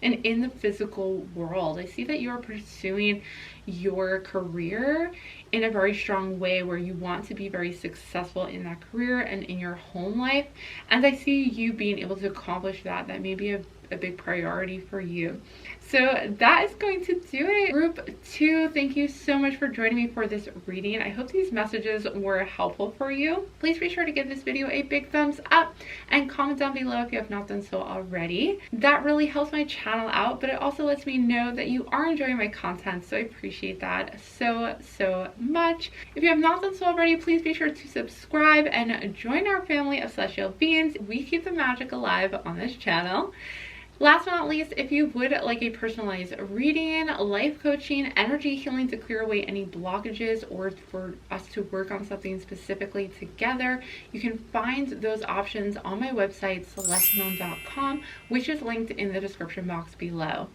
and in the physical world. I see that you're pursuing your career in a very strong way, where you want to be very successful in that career and in your home life. And I see you being able to accomplish that. That may be a big priority for you. So that is going to do it. Group 2, thank you so much for joining me for this reading. I hope these messages were helpful for you. Please be sure to give this video a big thumbs up, and comment down below if you have not done so already. That really helps my channel out, but it also lets me know that you are enjoying my content, so I appreciate that so much. If you have not done so already, please be sure to subscribe and join our family of celestial beings. We keep the magic alive on this channel. Last but not least, if you would like a personalized reading, life coaching, energy healing to clear away any blockages, or for us to work on something specifically together, you can find those options on my website, celestemoon.com, which is linked in the description box below.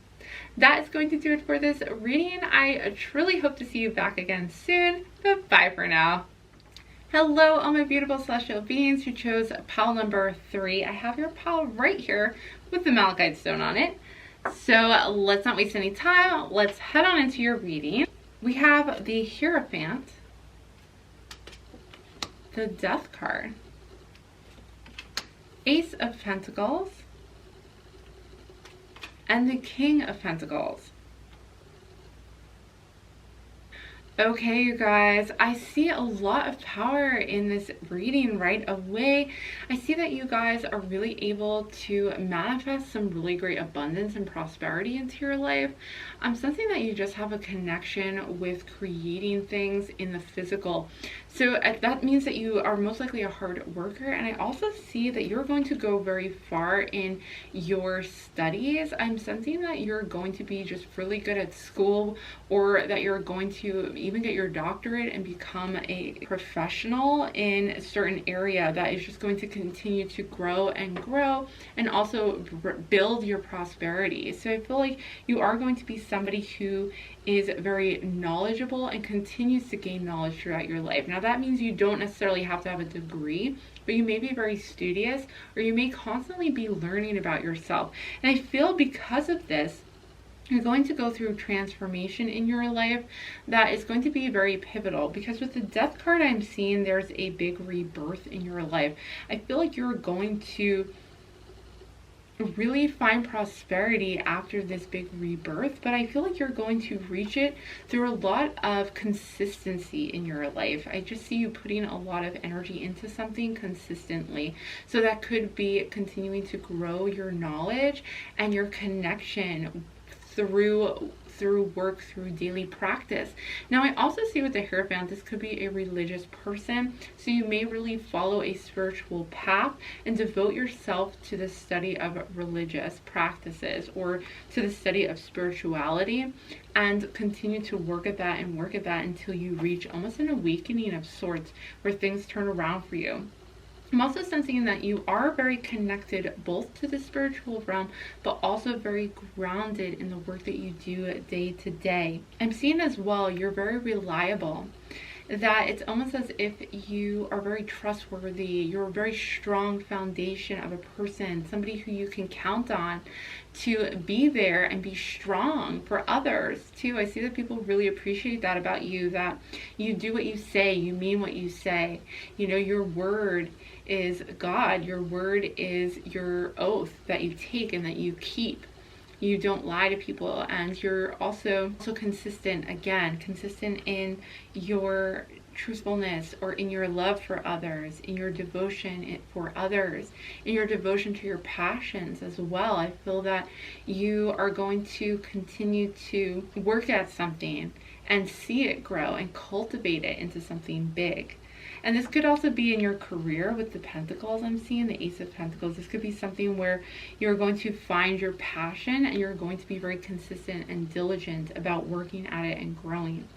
That is going to do it for this reading. I truly hope to see you back again soon, but bye for now. Hello, all my beautiful celestial beings who chose pile number 3. I have your pile right here with the Malachite stone on it. So let's not waste any time. Let's head on into your reading. We have the Hierophant, the Death card, Ace of Pentacles, and the King of Pentacles. Okay, you guys, I see a lot of power in this reading right away. I see that you guys are really able to manifest some really great abundance and prosperity into your life. I'm sensing that you just have a connection with creating things in the physical. So that means that you are most likely a hard worker. And I also see that you're going to go very far in your studies. I'm sensing that you're going to be just really good at school, or that you're going to even get your doctorate and become a professional in a certain area that is just going to continue to grow and also build your prosperity. So I feel like you are going to be somebody who is very knowledgeable and continues to gain knowledge throughout your life. Now that means you don't necessarily have to have a degree, but you may be very studious, or you may constantly be learning about yourself. And I feel because of this, you're going to go through transformation in your life that is going to be very pivotal, because with the Death card I'm seeing there's a big rebirth in your life. I feel like you're going to really find prosperity after this big rebirth, but I feel like you're going to reach it through a lot of consistency in your life. I just see you putting a lot of energy into something consistently. So that could be continuing to grow your knowledge and your connection through work, through daily practice. Now I also see with the Hierophant, this could be a religious person, so you may really follow a spiritual path and devote yourself to the study of religious practices or to the study of spirituality, and continue to work at that until you reach almost an awakening of sorts where things turn around for you. I'm also sensing that you are very connected both to the spiritual realm, but also very grounded in the work that you do day to day. I'm seeing as well, you're very reliable, that it's almost as if you are very trustworthy. You're a very strong foundation of a person, somebody who you can count on to be there and be strong for others too. I see that people really appreciate that about you, that you do what you say, you mean what you say. You know, your word is God. Your word is your oath that you take and that you keep. You don't lie to people, and you're also consistent, again, consistent in your truthfulness, or in your love for others, in your devotion for others, in your devotion to your passions as well. I feel that you are going to continue to work at something and see it grow and cultivate it into something big. And this could also be in your career with the Pentacles. I'm seeing the Ace of Pentacles. This could be something where you're going to find your passion and you're going to be very consistent and diligent about working at it and growing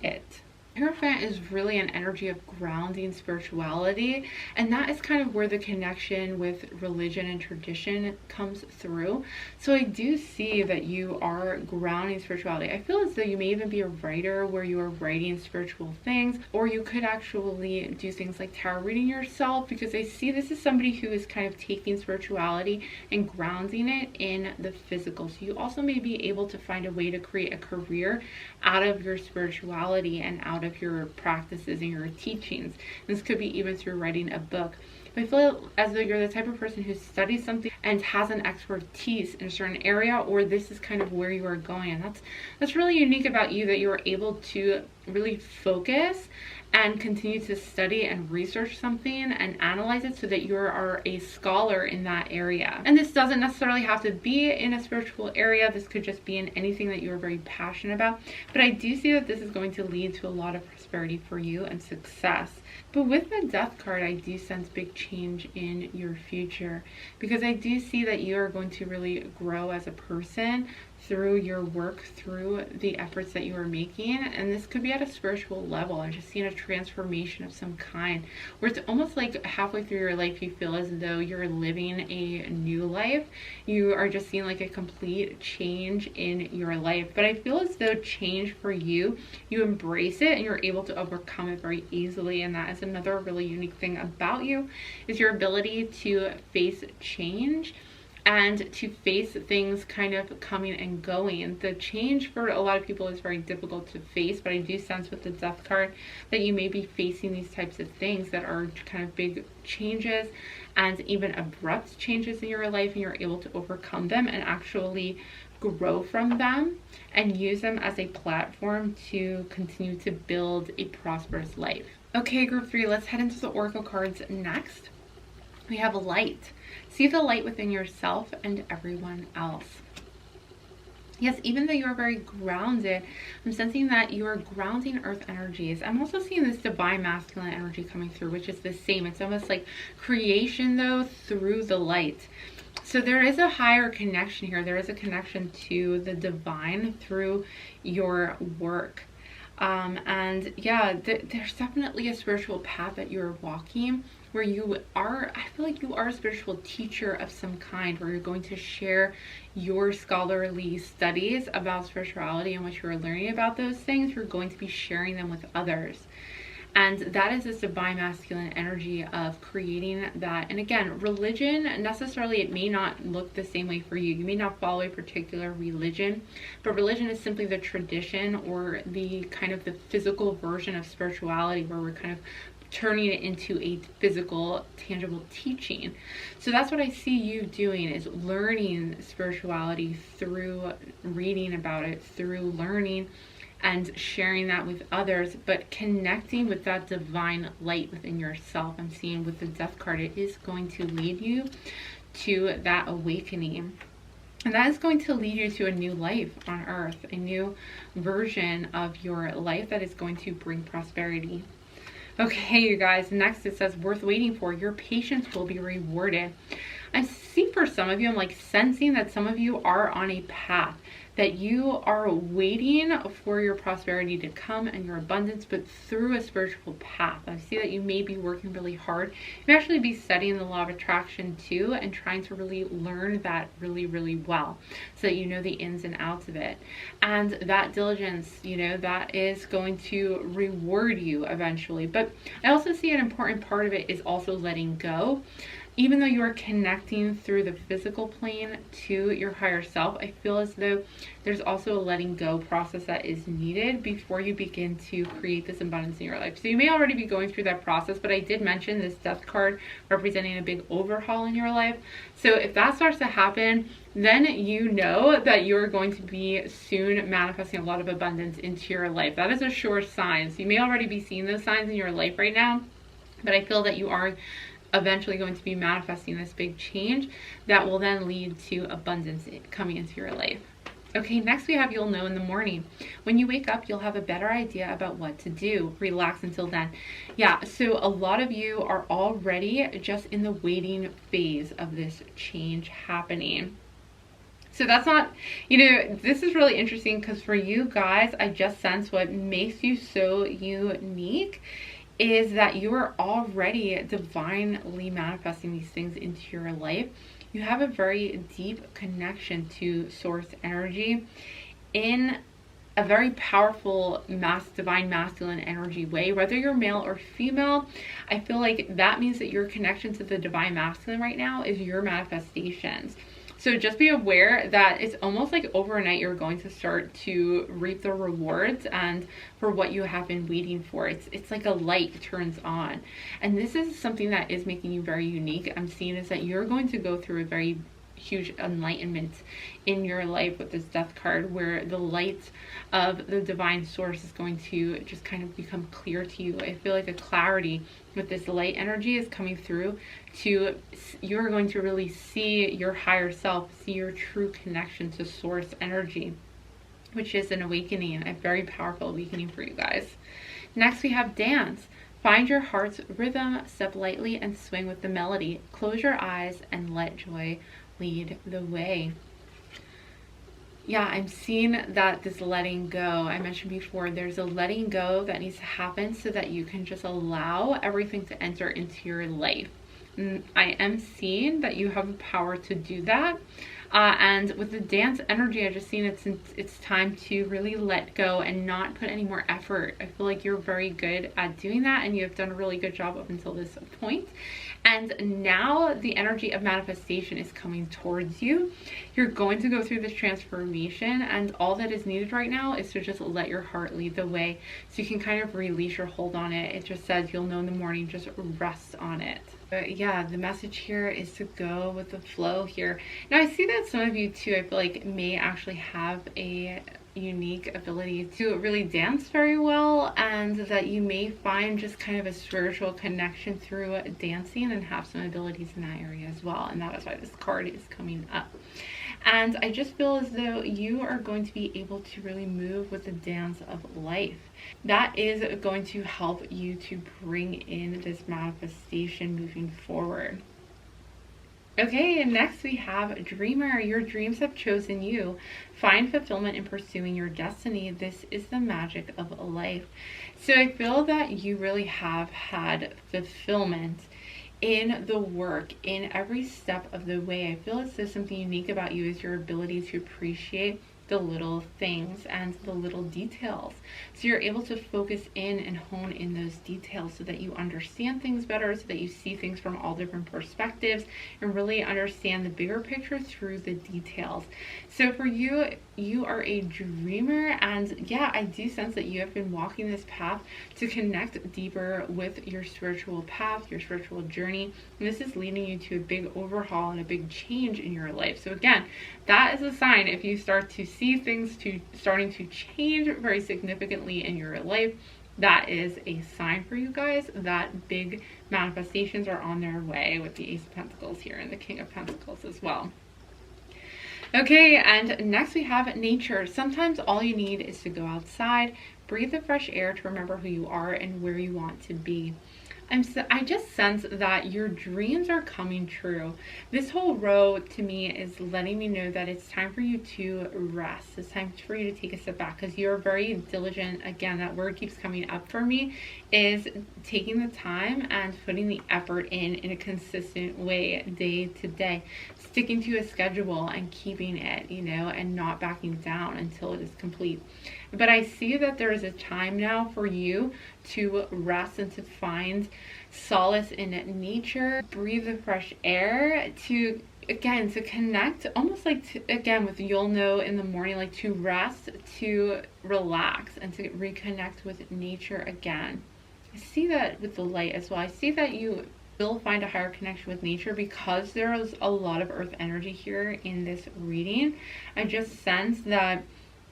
it. Hierophant is really an energy of grounding spirituality, and that is kind of where the connection with religion and tradition comes through. So I do see that you are grounding spirituality. I feel as though you may even be a writer where you are writing spiritual things, or you could actually do things like tarot reading yourself, because I see this is somebody who is kind of taking spirituality and grounding it in the physical. So you also may be able to find a way to create a career out of your spirituality and out of your practices and your teachings. This could be even through writing a book. But I feel as though you're the type of person who studies something and has an expertise in a certain area, or this is kind of where you are going. And that's really unique about you, that you are able to really focus and continue to study and research something and analyze it so that you are a scholar in that area. And this doesn't necessarily have to be in a spiritual area. This could just be in anything that you're very passionate about. But I do see that this is going to lead to a lot of prosperity for you and success. But with the Death card, I do sense big change in your future, because I do see that you are going to really grow as a person through your work, through the efforts that you are making. And this could be at a spiritual level. I'm just seeing a transformation of some kind, where it's almost like halfway through your life you feel as though you're living a new life. You are just seeing like a complete change in your life. But I feel as though change for you, you embrace it and you're able to overcome it very easily. And that is another really unique thing about you, is your ability to face change and to face things kind of coming and going. The change for a lot of people is very difficult to face, but I do sense with the Death card that you may be facing these types of things that are kind of big changes and even abrupt changes in your life, and you're able to overcome them and actually grow from them and use them as a platform to continue to build a prosperous life. Okay, group 3, let's head into the Oracle cards next. We have light. See the light within yourself and everyone else. Yes, even though you are very grounded, I'm sensing that you are grounding earth energies. I'm also seeing this divine masculine energy coming through, which is the same. It's almost like creation, though, through the light. So there is a higher connection here. There is a connection to the divine through your work. And yeah, there's definitely a spiritual path that you're walking where you are, I feel like you are a spiritual teacher of some kind, where you're going to share your scholarly studies about spirituality and what you're learning about those things. You're going to be sharing them with others. And that is this divine masculine energy of creating that. And again, religion, necessarily, it may not look the same way for you. You may not follow a particular religion, but religion is simply the tradition or the kind of the physical version of spirituality, where we're kind of turning it into a physical, tangible teaching. So that's what I see you doing, is learning spirituality through reading about it, through learning and sharing that with others, but connecting with that divine light within yourself. I'm seeing with the Death card, it is going to lead you to that awakening. And that is going to lead you to a new life on earth, a new version of your life that is going to bring prosperity. Okay, you guys, next it says, worth waiting for. Your patience will be rewarded. I see for some of you, I'm like sensing that some of you are on a path, that you are waiting for your prosperity to come and your abundance, but through a spiritual path. I see that you may be working really hard. You may actually be studying the law of attraction too, and trying to really learn that really, really well, so that you know the ins and outs of it. And that diligence, you know, that is going to reward you eventually. But I also see an important part of it is also letting go. Even though you are connecting through the physical plane to your higher self, I feel as though there's also a letting go process that is needed before you begin to create this abundance in your life. So you may already be going through that process, but I did mention this Death card representing a big overhaul in your life. So if that starts to happen, then you know that you're going to be soon manifesting a lot of abundance into your life. That is a sure sign. So you may already be seeing those signs in your life right now, but I feel that you are eventually going to be manifesting this big change that will then lead to abundance coming into your life. Okay, next we have you'll know in the morning. When you wake up, you'll have a better idea about what to do. Relax until then. Yeah, so a lot of you are already just in the waiting phase of this change happening. So that's not, you know, this is really interesting, because for you guys, I just sense what makes you so unique is that you are already divinely manifesting these things into your life. You have a very deep connection to source energy in a very powerful divine masculine energy way. Whether you're male or female, I feel like that means that your connection to the divine masculine right now is your manifestations. So just be aware that it's almost like overnight you're going to start to reap the rewards and for what you have been waiting for. It's like a light turns on. And this is something that is making you very unique. I'm seeing is that you're going to go through a very huge enlightenment in your life with this Death card, where the light of the divine source is going to just kind of become clear to you. I feel like a clarity with this light energy is coming through to, you're going to really see your higher self, see your true connection to source energy, which is an awakening, a very powerful awakening for you guys. Next we have dance. Find your heart's rhythm, step lightly and swing with the melody. Close your eyes and let joy lead the way. Yeah, I'm seeing that this letting go, I mentioned before, there's a letting go that needs to happen so that you can just allow everything to enter into your life. And I am seeing that you have the power to do that. And with the dance energy, I just seen it's time to really let go and not put any more effort. I feel like you're very good at doing that, and you have done a really good job up until this point. And now the energy of manifestation is coming towards you. You're going to go through this transformation, and all that is needed right now is to just let your heart lead the way, so you can kind of release your hold on it. It just says you'll know in the morning, just rest on it. But yeah, the message here is to go with the flow here. Now I see that some of you too, I feel like may actually have a unique ability to really dance very well, and that you may find just kind of a spiritual connection through dancing and have some abilities in that area as well. And that is why this card is coming up. And I just feel as though you are going to be able to really move with the dance of life. That is going to help you to bring in this manifestation moving forward. Okay, and next we have Dreamer. Your dreams have chosen you. Find fulfillment in pursuing your destiny. This is the magic of life. So I feel that you really have had fulfillment in the work, in every step of the way. I feel as though something unique about you is your ability to appreciate the little things and the little details. So you're able to focus in and hone in those details so that you understand things better, so that you see things from all different perspectives and really understand the bigger picture through the details. So for you, you are a dreamer, and yeah, I do sense that you have been walking this path to connect deeper with your spiritual path, your spiritual journey, and this is leading you to a big overhaul and a big change in your life. So again, that is a sign if you start to see things starting to change very significantly in your life. That is a sign for you guys that big manifestations are on their way, with the Ace of Pentacles here and the King of Pentacles as well. Okay, and next we have nature. Sometimes all you need is to go outside, breathe the fresh air to remember who you are and where you want to be. I just sense that your dreams are coming true. This whole row to me is letting me know that it's time for you to rest. It's time for you to take a step back, because you're very diligent. Again, that word keeps coming up for me, is taking the time and putting the effort in a consistent way, day to day, sticking to a schedule and keeping it, and not backing down until it is complete. But I see that there is a time now for you to rest and to find solace in nature, breathe the fresh air, to connect, almost like with you'll know in the morning, like to rest, to relax, and to reconnect with nature again. I see that with the light as well. I see that you will find a higher connection with nature because there is a lot of earth energy here in this reading. I just sense that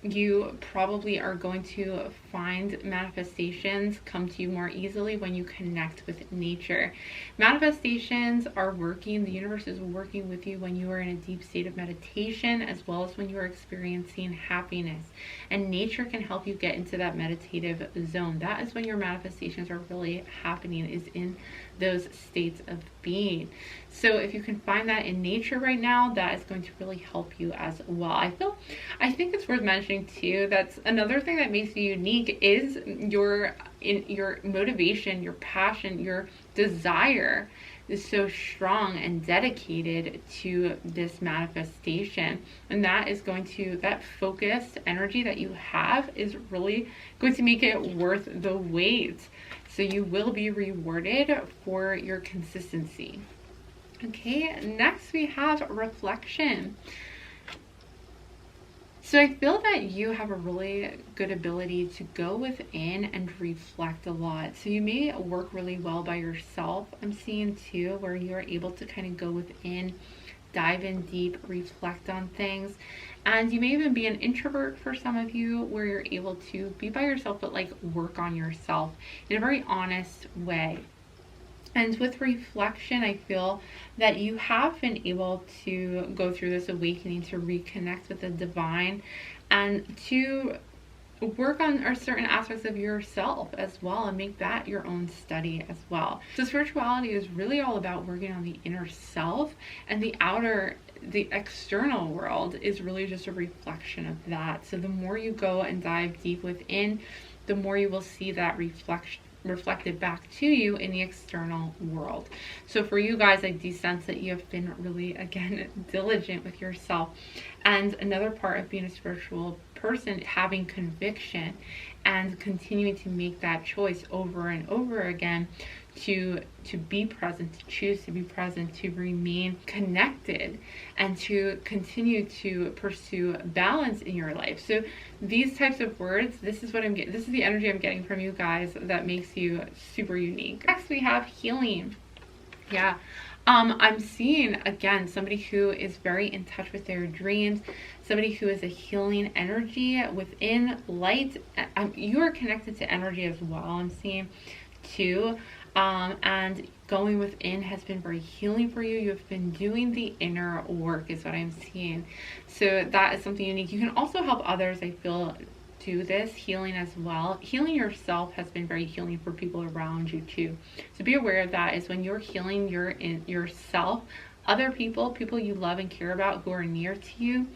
you probably are going to find manifestations come to you more easily when you connect with nature. Manifestations are working, the universe is working with you when you are in a deep state of meditation, as well as when you are experiencing happiness. And nature can help you get into that meditative zone. That is when your manifestations are really happening, is in those states of being. So if you can find that in nature right now, that is going to really help you as well. I think it's worth mentioning too, that's another thing that makes you unique is your motivation, your passion, your desire is so strong and dedicated to this manifestation. And that is that focused energy that you have is really going to make it worth the wait. So you will be rewarded for your consistency. Okay, next we have reflection. So I feel that you have a really good ability to go within and reflect a lot. So you may work really well by yourself, I'm seeing too, where you're able to kind of go within, dive in deep, reflect on things. And you may even be an introvert for some of you, where you're able to be by yourself, but like work on yourself in a very honest way. And with reflection, I feel that you have been able to go through this awakening, to reconnect with the divine, and to work on certain aspects of yourself as well, and make that your own study as well. So spirituality is really all about working on the inner self, and the external world is really just a reflection of that. So the more you go and dive deep within, the more you will see that reflected back to you in the external world. So for you guys, I do sense that you have been really, again, diligent with yourself. And another part of being a spiritual person, having conviction and continuing to make that choice over and over again, to be present, to choose to be present, to remain connected, and to continue to pursue balance in your life. So these types of words, this is the energy I'm getting from you guys that makes you super unique. Next we have healing. Yeah. I'm seeing, again, somebody who is very in touch with their dreams, somebody who is a healing energy within light. You are connected to energy as well, I'm seeing too. And going within has been very healing for you. You've been doing the inner work is what I'm seeing. So that is something unique. You can also help others, I feel, do this healing as well. Healing yourself has been very healing for people around you too. So be aware of that, is when you're healing yourself, other people you love and care about who are near to you,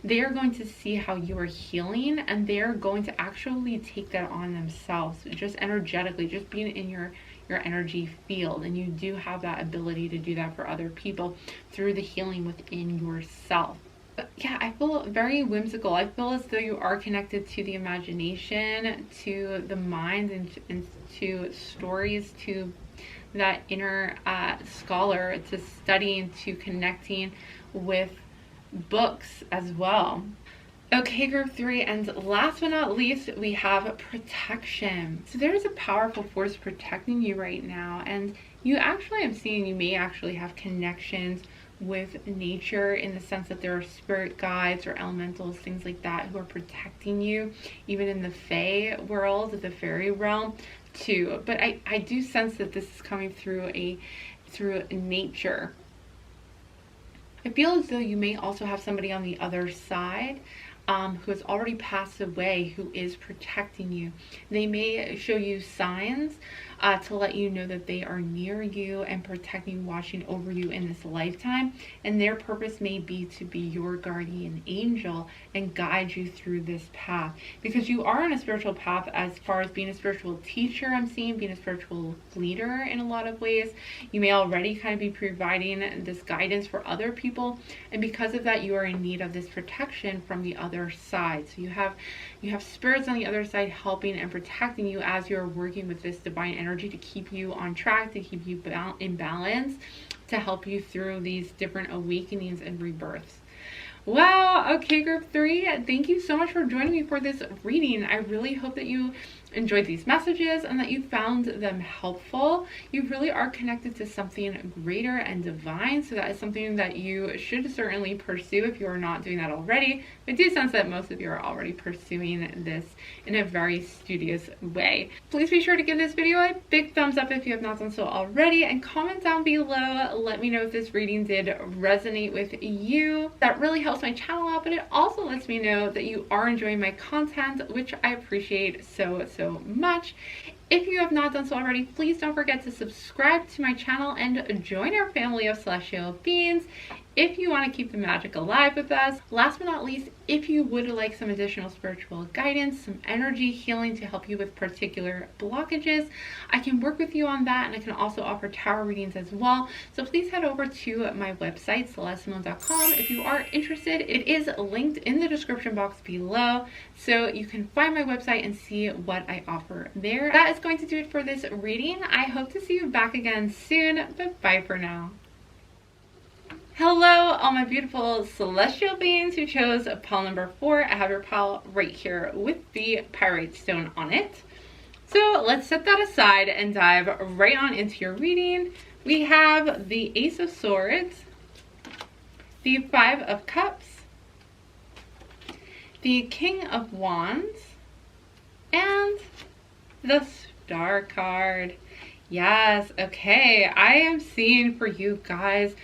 they are going to see how you are healing, and they're going to actually take that on themselves, just energetically, just being in your energy field. And you do have that ability to do that for other people through the healing within yourself. But yeah, I feel very whimsical. I feel as though you are connected to the imagination, to the mind, and to stories, to that inner scholar, to studying, to connecting with books as well. Okay, group 3, and last but not least, we have protection. So there's a powerful force protecting you right now, and you actually, I'm seeing you may actually have connections with nature, in the sense that there are spirit guides or elementals, things like that, who are protecting you, even in the fae world, the fairy realm too. But I do sense that this is coming through nature. I feel as though you may also have somebody on the other side who has already passed away, who is protecting you. They may show you signs to let you know that they are near you and protecting, watching over you in this lifetime. And their purpose may be to be your guardian angel and guide you through this path. Because you are on a spiritual path, as far as being a spiritual teacher, I'm seeing, being a spiritual leader in a lot of ways. You may already kind of be providing this guidance for other people. And because of that, you are in need of this protection from the other side. So you have spirits on the other side helping and protecting you as you're working with this divine energy to keep you on track, to keep you in balance, to help you through these different awakenings and rebirths. Wow. Okay, group 3, thank you so much for joining me for this reading. I really hope that you enjoyed these messages and that you found them helpful. You really are connected to something greater and divine, so that is something that you should certainly pursue if you are not doing that already. I do sense that most of you are already pursuing this in a very studious way. Please be sure to give this video a big thumbs up if you have not done so already, and comment down below. Let me know if this reading did resonate with you. That really helps my channel out, but it also lets me know that you are enjoying my content, which I appreciate so much. If you have not done so already, please don't forget to subscribe to my channel and join our family of celestial beings if you want to keep the magic alive with us. Last but not least, if you would like some additional spiritual guidance, some energy healing to help you with particular blockages, I can work with you on that, and I can also offer tarot readings as well. So please head over to my website, celestesimone.com, if you are interested. It is linked in the description box below, so you can find my website and see what I offer there. That is going to do it for this reading. I hope to see you back again soon, but bye for now. Hello, all my beautiful celestial beings who chose pile number 4. I have your pile right here with the Pyrite stone on it. So let's set that aside and dive right on into your reading. We have the Ace of Swords, the 5 of Cups, the King of Wands, and the Star card. Yes, okay, I am seeing for you guys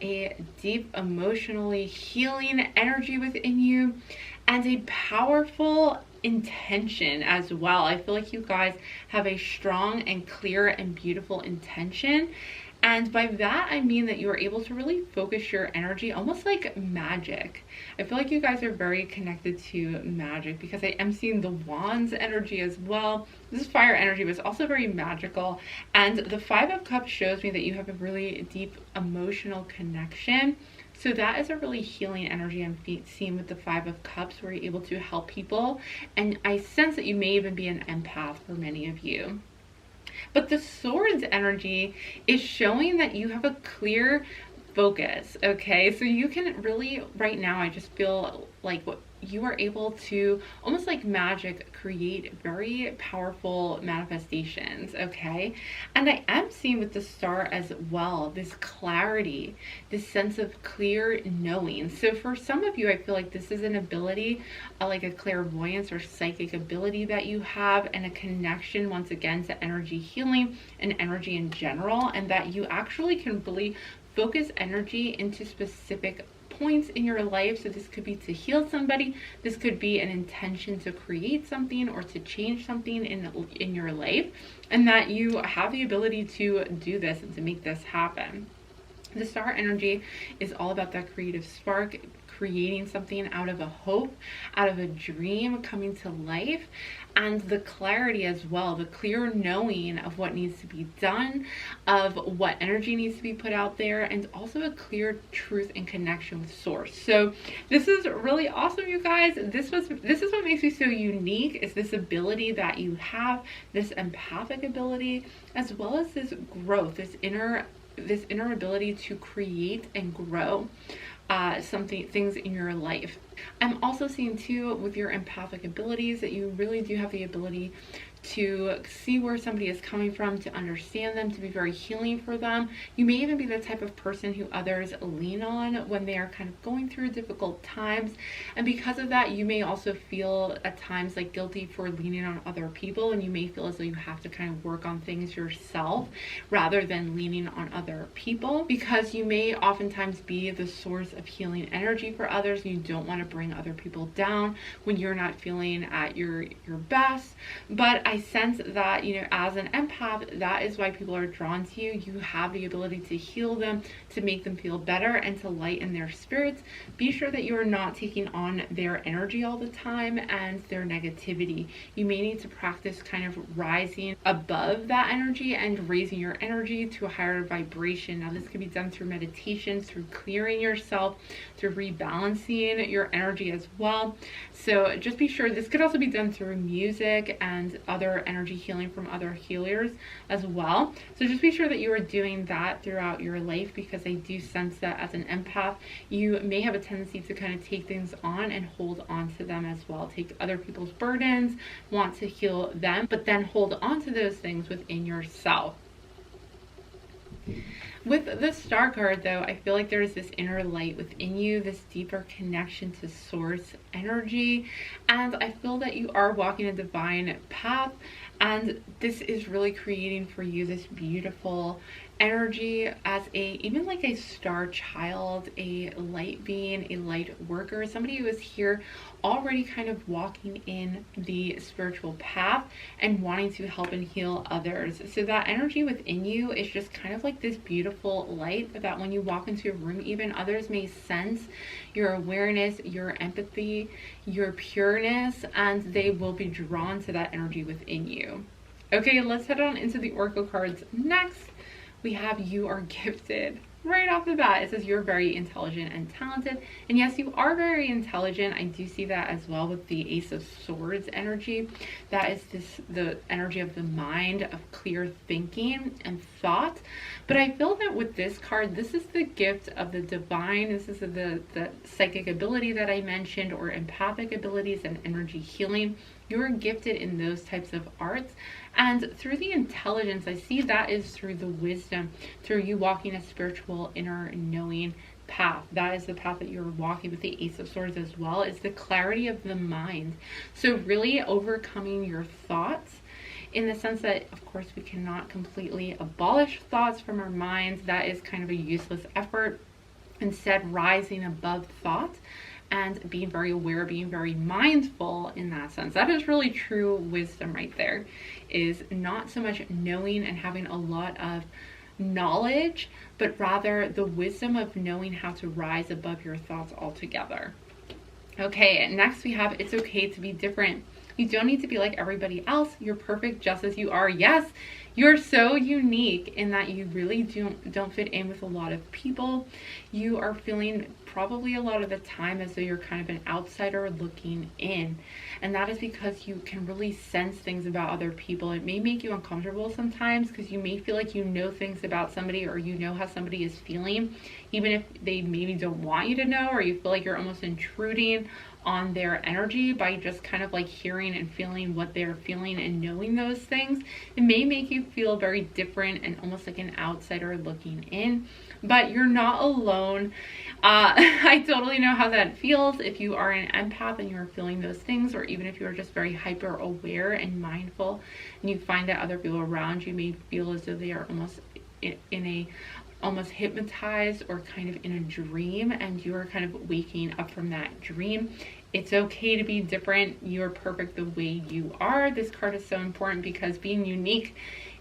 a deep, emotionally healing energy within you, and a powerful intention as well. I feel like you guys have a strong and clear and beautiful intention. And by that, I mean that you are able to really focus your energy almost like magic. I feel like you guys are very connected to magic, because I am seeing the wands energy as well. This is fire energy, but it's also very magical. And the 5 of Cups shows me that you have a really deep emotional connection. So that is a really healing energy I'm seeing with the 5 of Cups, where you're able to help people. And I sense that you may even be an empath for many of you. But the Swords energy is showing that you have a clear focus, okay? So you can really, right now, I just feel like what you are able to, almost like magic, create very powerful manifestations, okay? And I am seeing with the Star as well, this clarity, this sense of clear knowing. So for some of you, I feel like this is an ability, like a clairvoyance or psychic ability that you have, and a connection, once again, to energy healing and energy in general, and that you actually can really focus energy into specific points in your life. So this could be to heal somebody, this could be an intention to create something or to change something in your life, and that you have the ability to do this and to make this happen. The star energy is all about that creative spark, creating something out of a hope, out of a dream coming to life, and the clarity as well, the clear knowing of what needs to be done, of what energy needs to be put out there, and also a clear truth and connection with source. So this is really awesome, you guys. This is what makes you so unique, is this ability that you have, this empathic ability, as well as this growth, this inner ability to create and grow things in your life. I'm also seeing too, with your empathic abilities, that you really do have the ability to see where somebody is coming from, to understand them, to be very healing for them. You may even be the type of person who others lean on when they are kind of going through difficult times. And because of that, you may also feel at times like guilty for leaning on other people, and you may feel as though you have to kind of work on things yourself rather than leaning on other people, because you may oftentimes be the source of healing energy for others, and you don't want to bring other people down when you're not feeling at your best. But I sense that, you know, as an empath, that is why people are drawn to you. You have the ability to heal them, to make them feel better, and to lighten their spirits. Be sure that you are not taking on their energy all the time and their negativity. You may need to practice kind of rising above that energy and raising your energy to a higher vibration. Now, this can be done through meditation, through clearing yourself, through rebalancing your energy as well. So just be sure, this could also be done through music and other energy healing from other healers as well. So just be sure that you are doing that throughout your life, because I do sense that as an empath, you may have a tendency to kind of take things on and hold on to them as well. Take other people's burdens, want to heal them, but then hold on to those things within yourself. With the star card, though, I feel like there is this inner light within you, this deeper connection to source energy, and I feel that you are walking a divine path, and this is really creating for you this beautiful energy as even like a star child, a light being, a light worker, somebody who is here already kind of walking in the spiritual path and wanting to help and heal others. So that energy within you is just kind of like this beautiful light that when you walk into a room, even others may sense your awareness, your empathy, your pureness, and they will be drawn to that energy within you. Okay, let's head on into the oracle cards next. We have you are gifted. Right off the bat, it says you're very intelligent and talented. And yes, you are very intelligent. I do see that as well with the Ace of Swords energy. That is the energy of the mind, of clear thinking and thought. But I feel that with this card, this is the gift of the divine. This is the psychic ability that I mentioned, or empathic abilities and energy healing. You're gifted in those types of arts. And through the intelligence, I see that is through the wisdom, through you walking a spiritual inner knowing path. That is the path that you're walking with the Ace of Swords as well. It's the clarity of the mind. So really overcoming your thoughts, in the sense that, of course, we cannot completely abolish thoughts from our minds. That is kind of a useless effort. Instead, rising above thought and being very aware, being very mindful in that sense. That is really true wisdom right there, is not so much knowing and having a lot of knowledge, but rather the wisdom of knowing how to rise above your thoughts altogether. Okay, next we have it's okay to be different. You don't need to be like everybody else. You're perfect just as you are. Yes, you're so unique in that you really don't fit in with a lot of people. You are feeling probably a lot of the time as though you're kind of an outsider looking in. And that is because you can really sense things about other people. It may make you uncomfortable sometimes because you may feel like you know things about somebody, or you know how somebody is feeling, even if they maybe don't want you to know, or you feel like you're almost intruding on their energy by just kind of like hearing and feeling what they're feeling and knowing those things. It may make you feel very different and almost like an outsider looking in, but you're not alone. I totally know how that feels if you are an empath and you're feeling those things, or even if you're just very hyper aware and mindful and you find that other people around you may feel as though they are almost almost hypnotized or kind of in a dream, and you're kind of waking up from that dream. It's okay to be different. You're perfect the way you are. This card is so important because being unique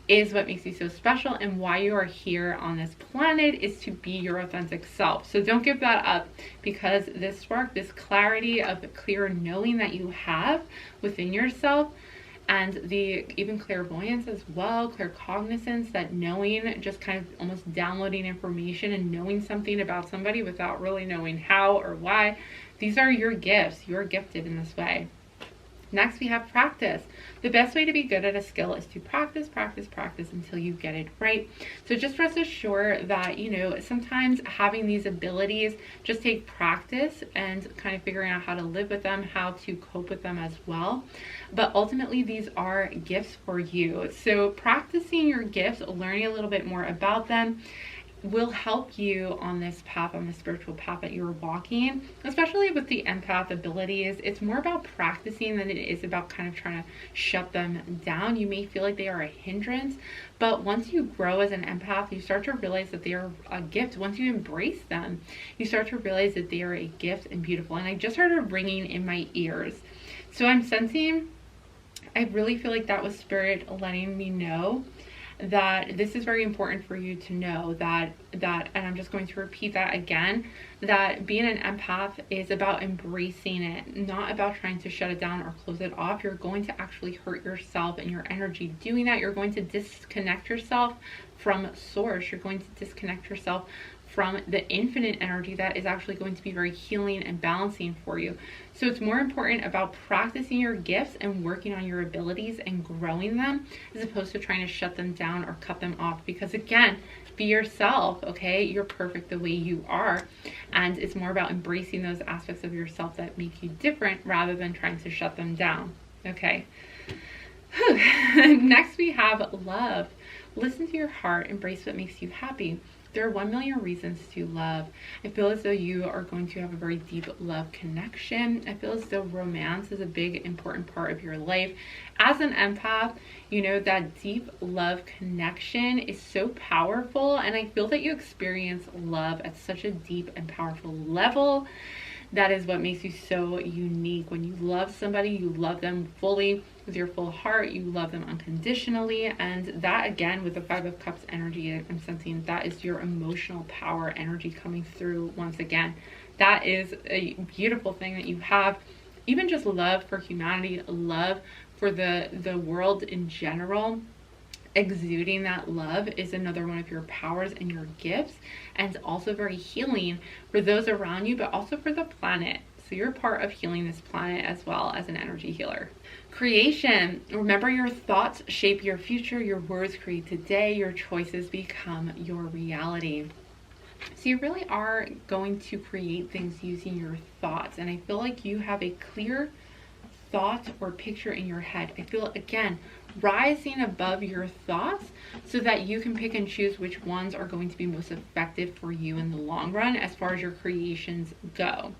is what makes you so special, and why you are here on this planet is to be your authentic self. So don't give that up, because this spark, this clarity of the clear knowing that you have within yourself, and the even clairvoyance as well, claircognizance, that knowing, just kind of almost downloading information and knowing something about somebody without really knowing how or why. These are your gifts. You're gifted in this way. Next, we have practice. The best way to be good at a skill is to practice, practice, practice until you get it right. So just rest assured that, sometimes having these abilities just take practice and kind of figuring out how to live with them, how to cope with them as well. But ultimately, these are gifts for you. So practicing your gifts, learning a little bit more about them, will help you on this path, on the spiritual path that you're walking, especially with the empath abilities. It's more about practicing than it is about kind of trying to shut them down. You may feel like they are a hindrance, but once you grow as an empath, you start to realize that they are a gift. Once you embrace them, you start to realize that they are a gift and beautiful. And I just heard a ringing in my ears. So I'm sensing, I really feel like that was Spirit letting me know that this is very important for you to know that, and I'm just going to repeat that again, that being an empath is about embracing it, not about trying to shut it down or close it off. You're going to actually hurt yourself and your energy doing that. You're going to disconnect yourself from source. You're going to disconnect yourself from the infinite energy that is actually going to be very healing and balancing for you. So it's more important about practicing your gifts and working on your abilities and growing them, as opposed to trying to shut them down or cut them off. Because again, be yourself, okay? You're perfect the way you are. And it's more about embracing those aspects of yourself that make you different rather than trying to shut them down, okay? Next, we have love. Listen to your heart, embrace what makes you happy. There are 1 million reasons to love. I feel as though you are going to have a very deep love connection. I feel as though romance is a big, important part of your life. As an empath, that deep love connection is so powerful. And I feel that you experience love at such a deep and powerful level. That is what makes you so unique. When you love somebody, you love them fully with your full heart. You love them unconditionally. And that, again, with the 5 of Cups energy, I'm sensing that is your emotional power energy coming through once again. That is a beautiful thing that you have. Even just love for humanity, love for the world in general. Exuding that love is another one of your powers and your gifts, and also very healing for those around you, but also for the planet. So you're part of healing this planet as well as an energy healer. Creation. Remember, your thoughts shape your future. Your words create today. Your choices become your reality. So you really are going to create things using your thoughts. And I feel like you have a clear thought or picture in your head. I feel, again, rising above your thoughts so that you can pick and choose which ones are going to be most effective for you in the long run as far as your creations go.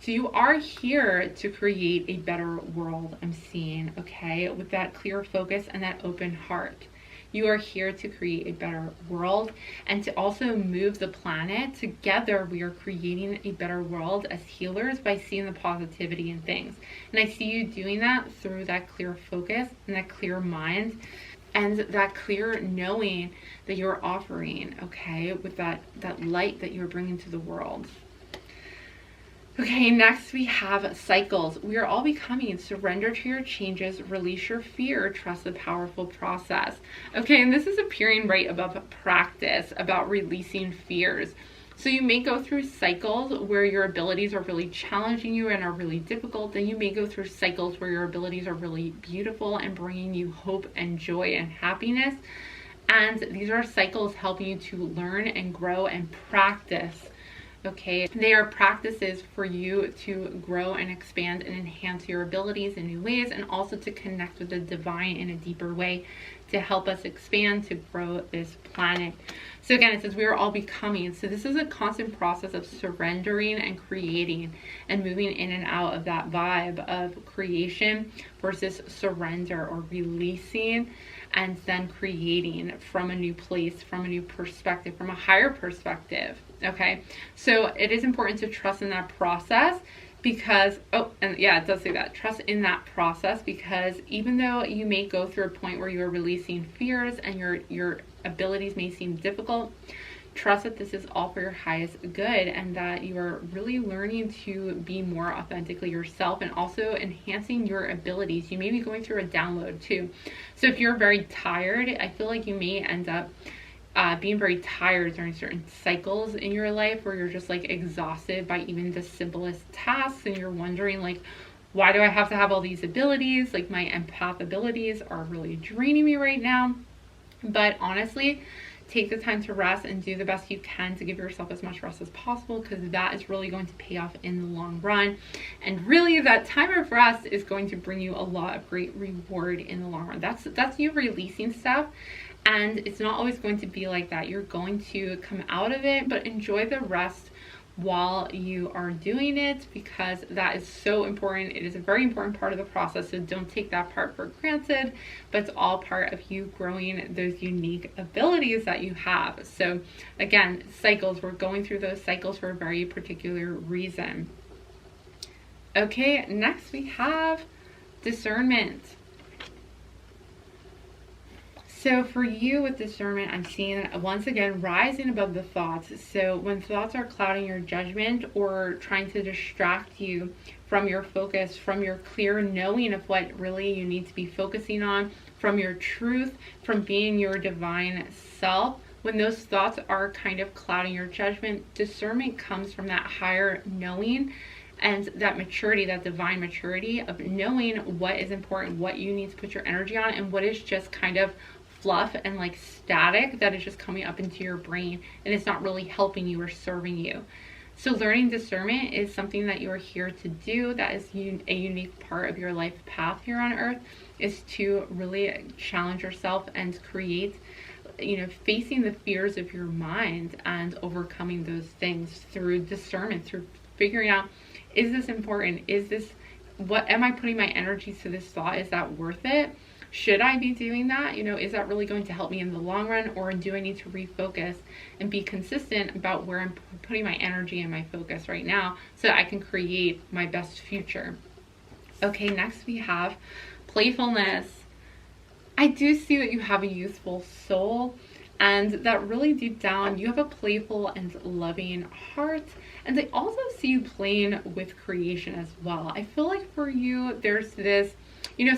So you are here to create a better world, I'm seeing, okay, with that clear focus and that open heart. You are here to create a better world and to also move the planet. Together, we are creating a better world as healers by seeing the positivity in things. And I see you doing that through that clear focus and that clear mind and that clear knowing that you're offering, okay, with that light that you're bringing to the world. Okay, next we have cycles. We are all becoming. Surrender to your changes, release your fear, trust the powerful process. Okay, and this is appearing right above practice, about releasing fears. So you may go through cycles where your abilities are really challenging you and are really difficult. Then you may go through cycles where your abilities are really beautiful and bringing you hope and joy and happiness. And these are cycles helping you to learn and grow and practice. Okay, they are practices for you to grow and expand and enhance your abilities in new ways, and also to connect with the divine in a deeper way to help us expand, to grow this planet. So again, it says we are all becoming. So this is a constant process of surrendering and creating and moving in and out of that vibe of creation versus surrender or releasing, and then creating from a new place, from a new perspective, from a higher perspective. Okay, so it is important to trust in that process, because, oh, and yeah, it does say that, trust in that process, because even though you may go through a point where you are releasing fears and your abilities may seem difficult, trust that this is all for your highest good, and that you are really learning to be more authentically yourself and also enhancing your abilities. You may be going through a download too. So if you're very tired, I feel like you may end up being very tired during certain cycles in your life where you're just like exhausted by even the simplest tasks, and you're wondering like, why do I have to have all these abilities? Like, my empath abilities are really draining me right now. But honestly, take the time to rest and do the best you can to give yourself as much rest as possible, because that is really going to pay off in the long run. And really, that time of rest is going to bring you a lot of great reward in the long run. That's you releasing stuff, and it's not always going to be like that. You're going to come out of it, but enjoy the rest while you are doing it, because that is so important. It is a very important part of the process, so don't take that part for granted, but it's all part of you growing those unique abilities that you have. So again, cycles, we're going through those cycles for a very particular reason. Okay, next we have discernment. So for you with discernment, I'm seeing once again rising above the thoughts. So when thoughts are clouding your judgment or trying to distract you from your focus, from your clear knowing of what really you need to be focusing on, from your truth, from being your divine self, when those thoughts are kind of clouding your judgment, discernment comes from that higher knowing and that maturity, that divine maturity of knowing what is important, what you need to put your energy on, and what is just kind of fluff and like static that is just coming up into your brain and it's not really helping you or serving you. So learning discernment is something that you are here to do. That is a unique part of your life path here on earth, is to really challenge yourself and create, facing the fears of your mind and overcoming those things through discernment, through figuring out, is this important? What am I putting my energy to this thought? Is that worth it? Should I be doing that? Is that really going to help me in the long run, or do I need to refocus and be consistent about where I'm putting my energy and my focus right now so that I can create my best future? Okay, next we have playfulness. I do see that you have a youthful soul, and that really deep down you have a playful and loving heart. And I also see you playing with creation as well. I feel like for you, there's this,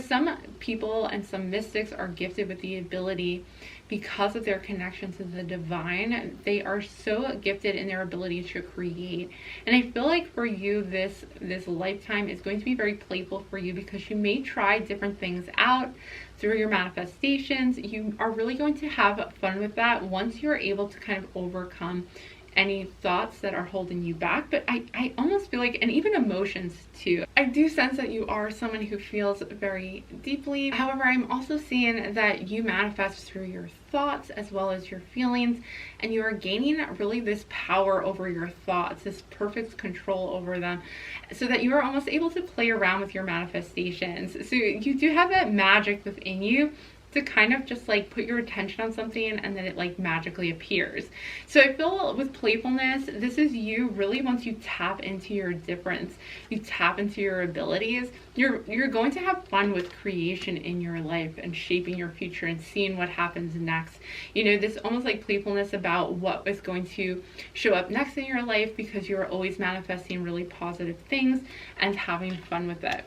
some people and some mystics are gifted with the ability, because of their connection to the divine, they are so gifted in their ability to create. And I feel like for you, this lifetime is going to be very playful for you, because you may try different things out through your manifestations. You are really going to have fun with that once you're able to kind of overcome any thoughts that are holding you back. But I almost feel like, and even emotions too, I do sense that you are someone who feels very deeply. However, I'm also seeing that you manifest through your thoughts as well as your feelings, and you are gaining really this power over your thoughts, this perfect control over them, so that you are almost able to play around with your manifestations. So you do have that magic within you to kind of just like put your attention on something and then it like magically appears. So I feel with playfulness, this is you really, once you tap into your difference, you tap into your abilities, you're going to have fun with creation in your life and shaping your future and seeing what happens next. This almost like playfulness about what is going to show up next in your life, because you're always manifesting really positive things and having fun with it.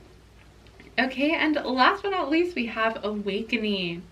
Okay, and last but not least, we have awakening.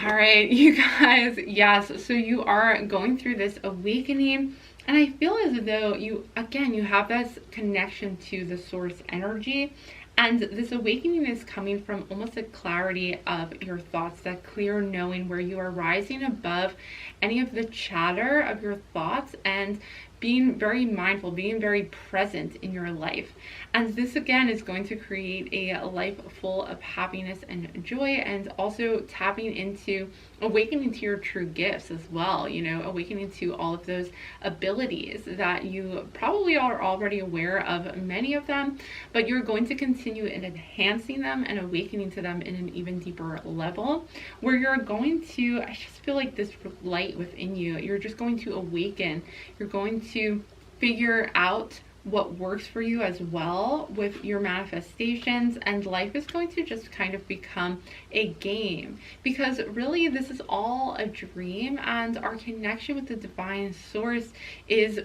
All right, you guys, yes, so you are going through this awakening, and I feel as though you have this connection to the source energy, and this awakening is coming from almost a clarity of your thoughts, that clear knowing where you are rising above any of the chatter of your thoughts and being very mindful, being very present in your life. And this again is going to create a life full of happiness and joy, and also tapping into, awakening to your true gifts as well, awakening to all of those abilities that you probably are already aware of, many of them, but you're going to continue in enhancing them and awakening to them in an even deeper level, where you're going to, I just feel like this light within you, you're just going to awaken, you're going to figure out what works for you as well with your manifestations, and life is going to just kind of become a game, because really this is all a dream, and our connection with the divine source is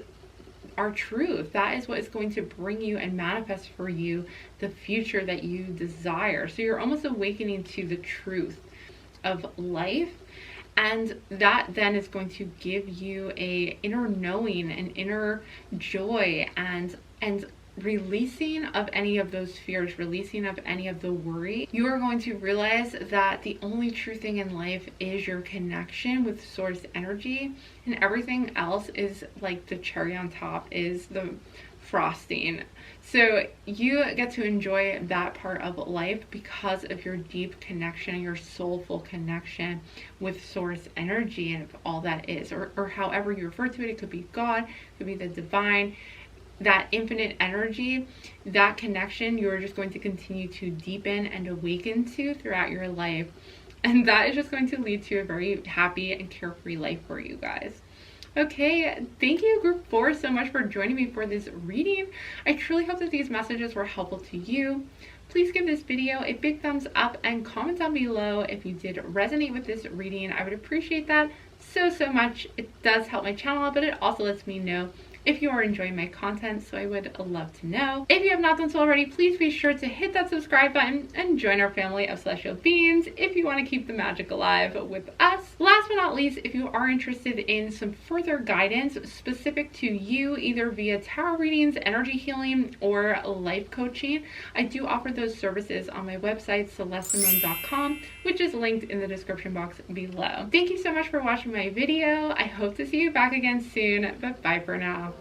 our truth. That is what is going to bring you and manifest for you the future that you desire. So you're almost awakening to the truth of life, and that then is going to give you a inner knowing, an inner joy, and releasing of any of those fears, releasing of any of the worry. You are going to realize that the only true thing in life is your connection with source energy, and everything else is like the cherry on top, is the frosting. So you get to enjoy that part of life because of your deep connection, your soulful connection with source energy, and all that is, or however you refer to it. It could be God, it could be the divine, that infinite energy. That connection you're just going to continue to deepen and awaken to throughout your life, and that is just going to lead to a very happy and carefree life for you guys. Okay, thank you group 4 so much for joining me for this reading. I truly hope that these messages were helpful to you. Please give this video a big thumbs up and comment down below if you did resonate with this reading. I would appreciate that so much. It does help my channel, but it also lets me know if you are enjoying my content, so I would love to know. If you have not done so already, please be sure to hit that subscribe button and join our family of celestial beings if you want to keep the magic alive with us. Last but not least, if you are interested in some further guidance specific to you, either via tarot readings, energy healing, or life coaching, I do offer those services on my website, celestesimone.com, which is linked in the description box below. Thank you so much for watching my video. I hope to see you back again soon, but bye for now.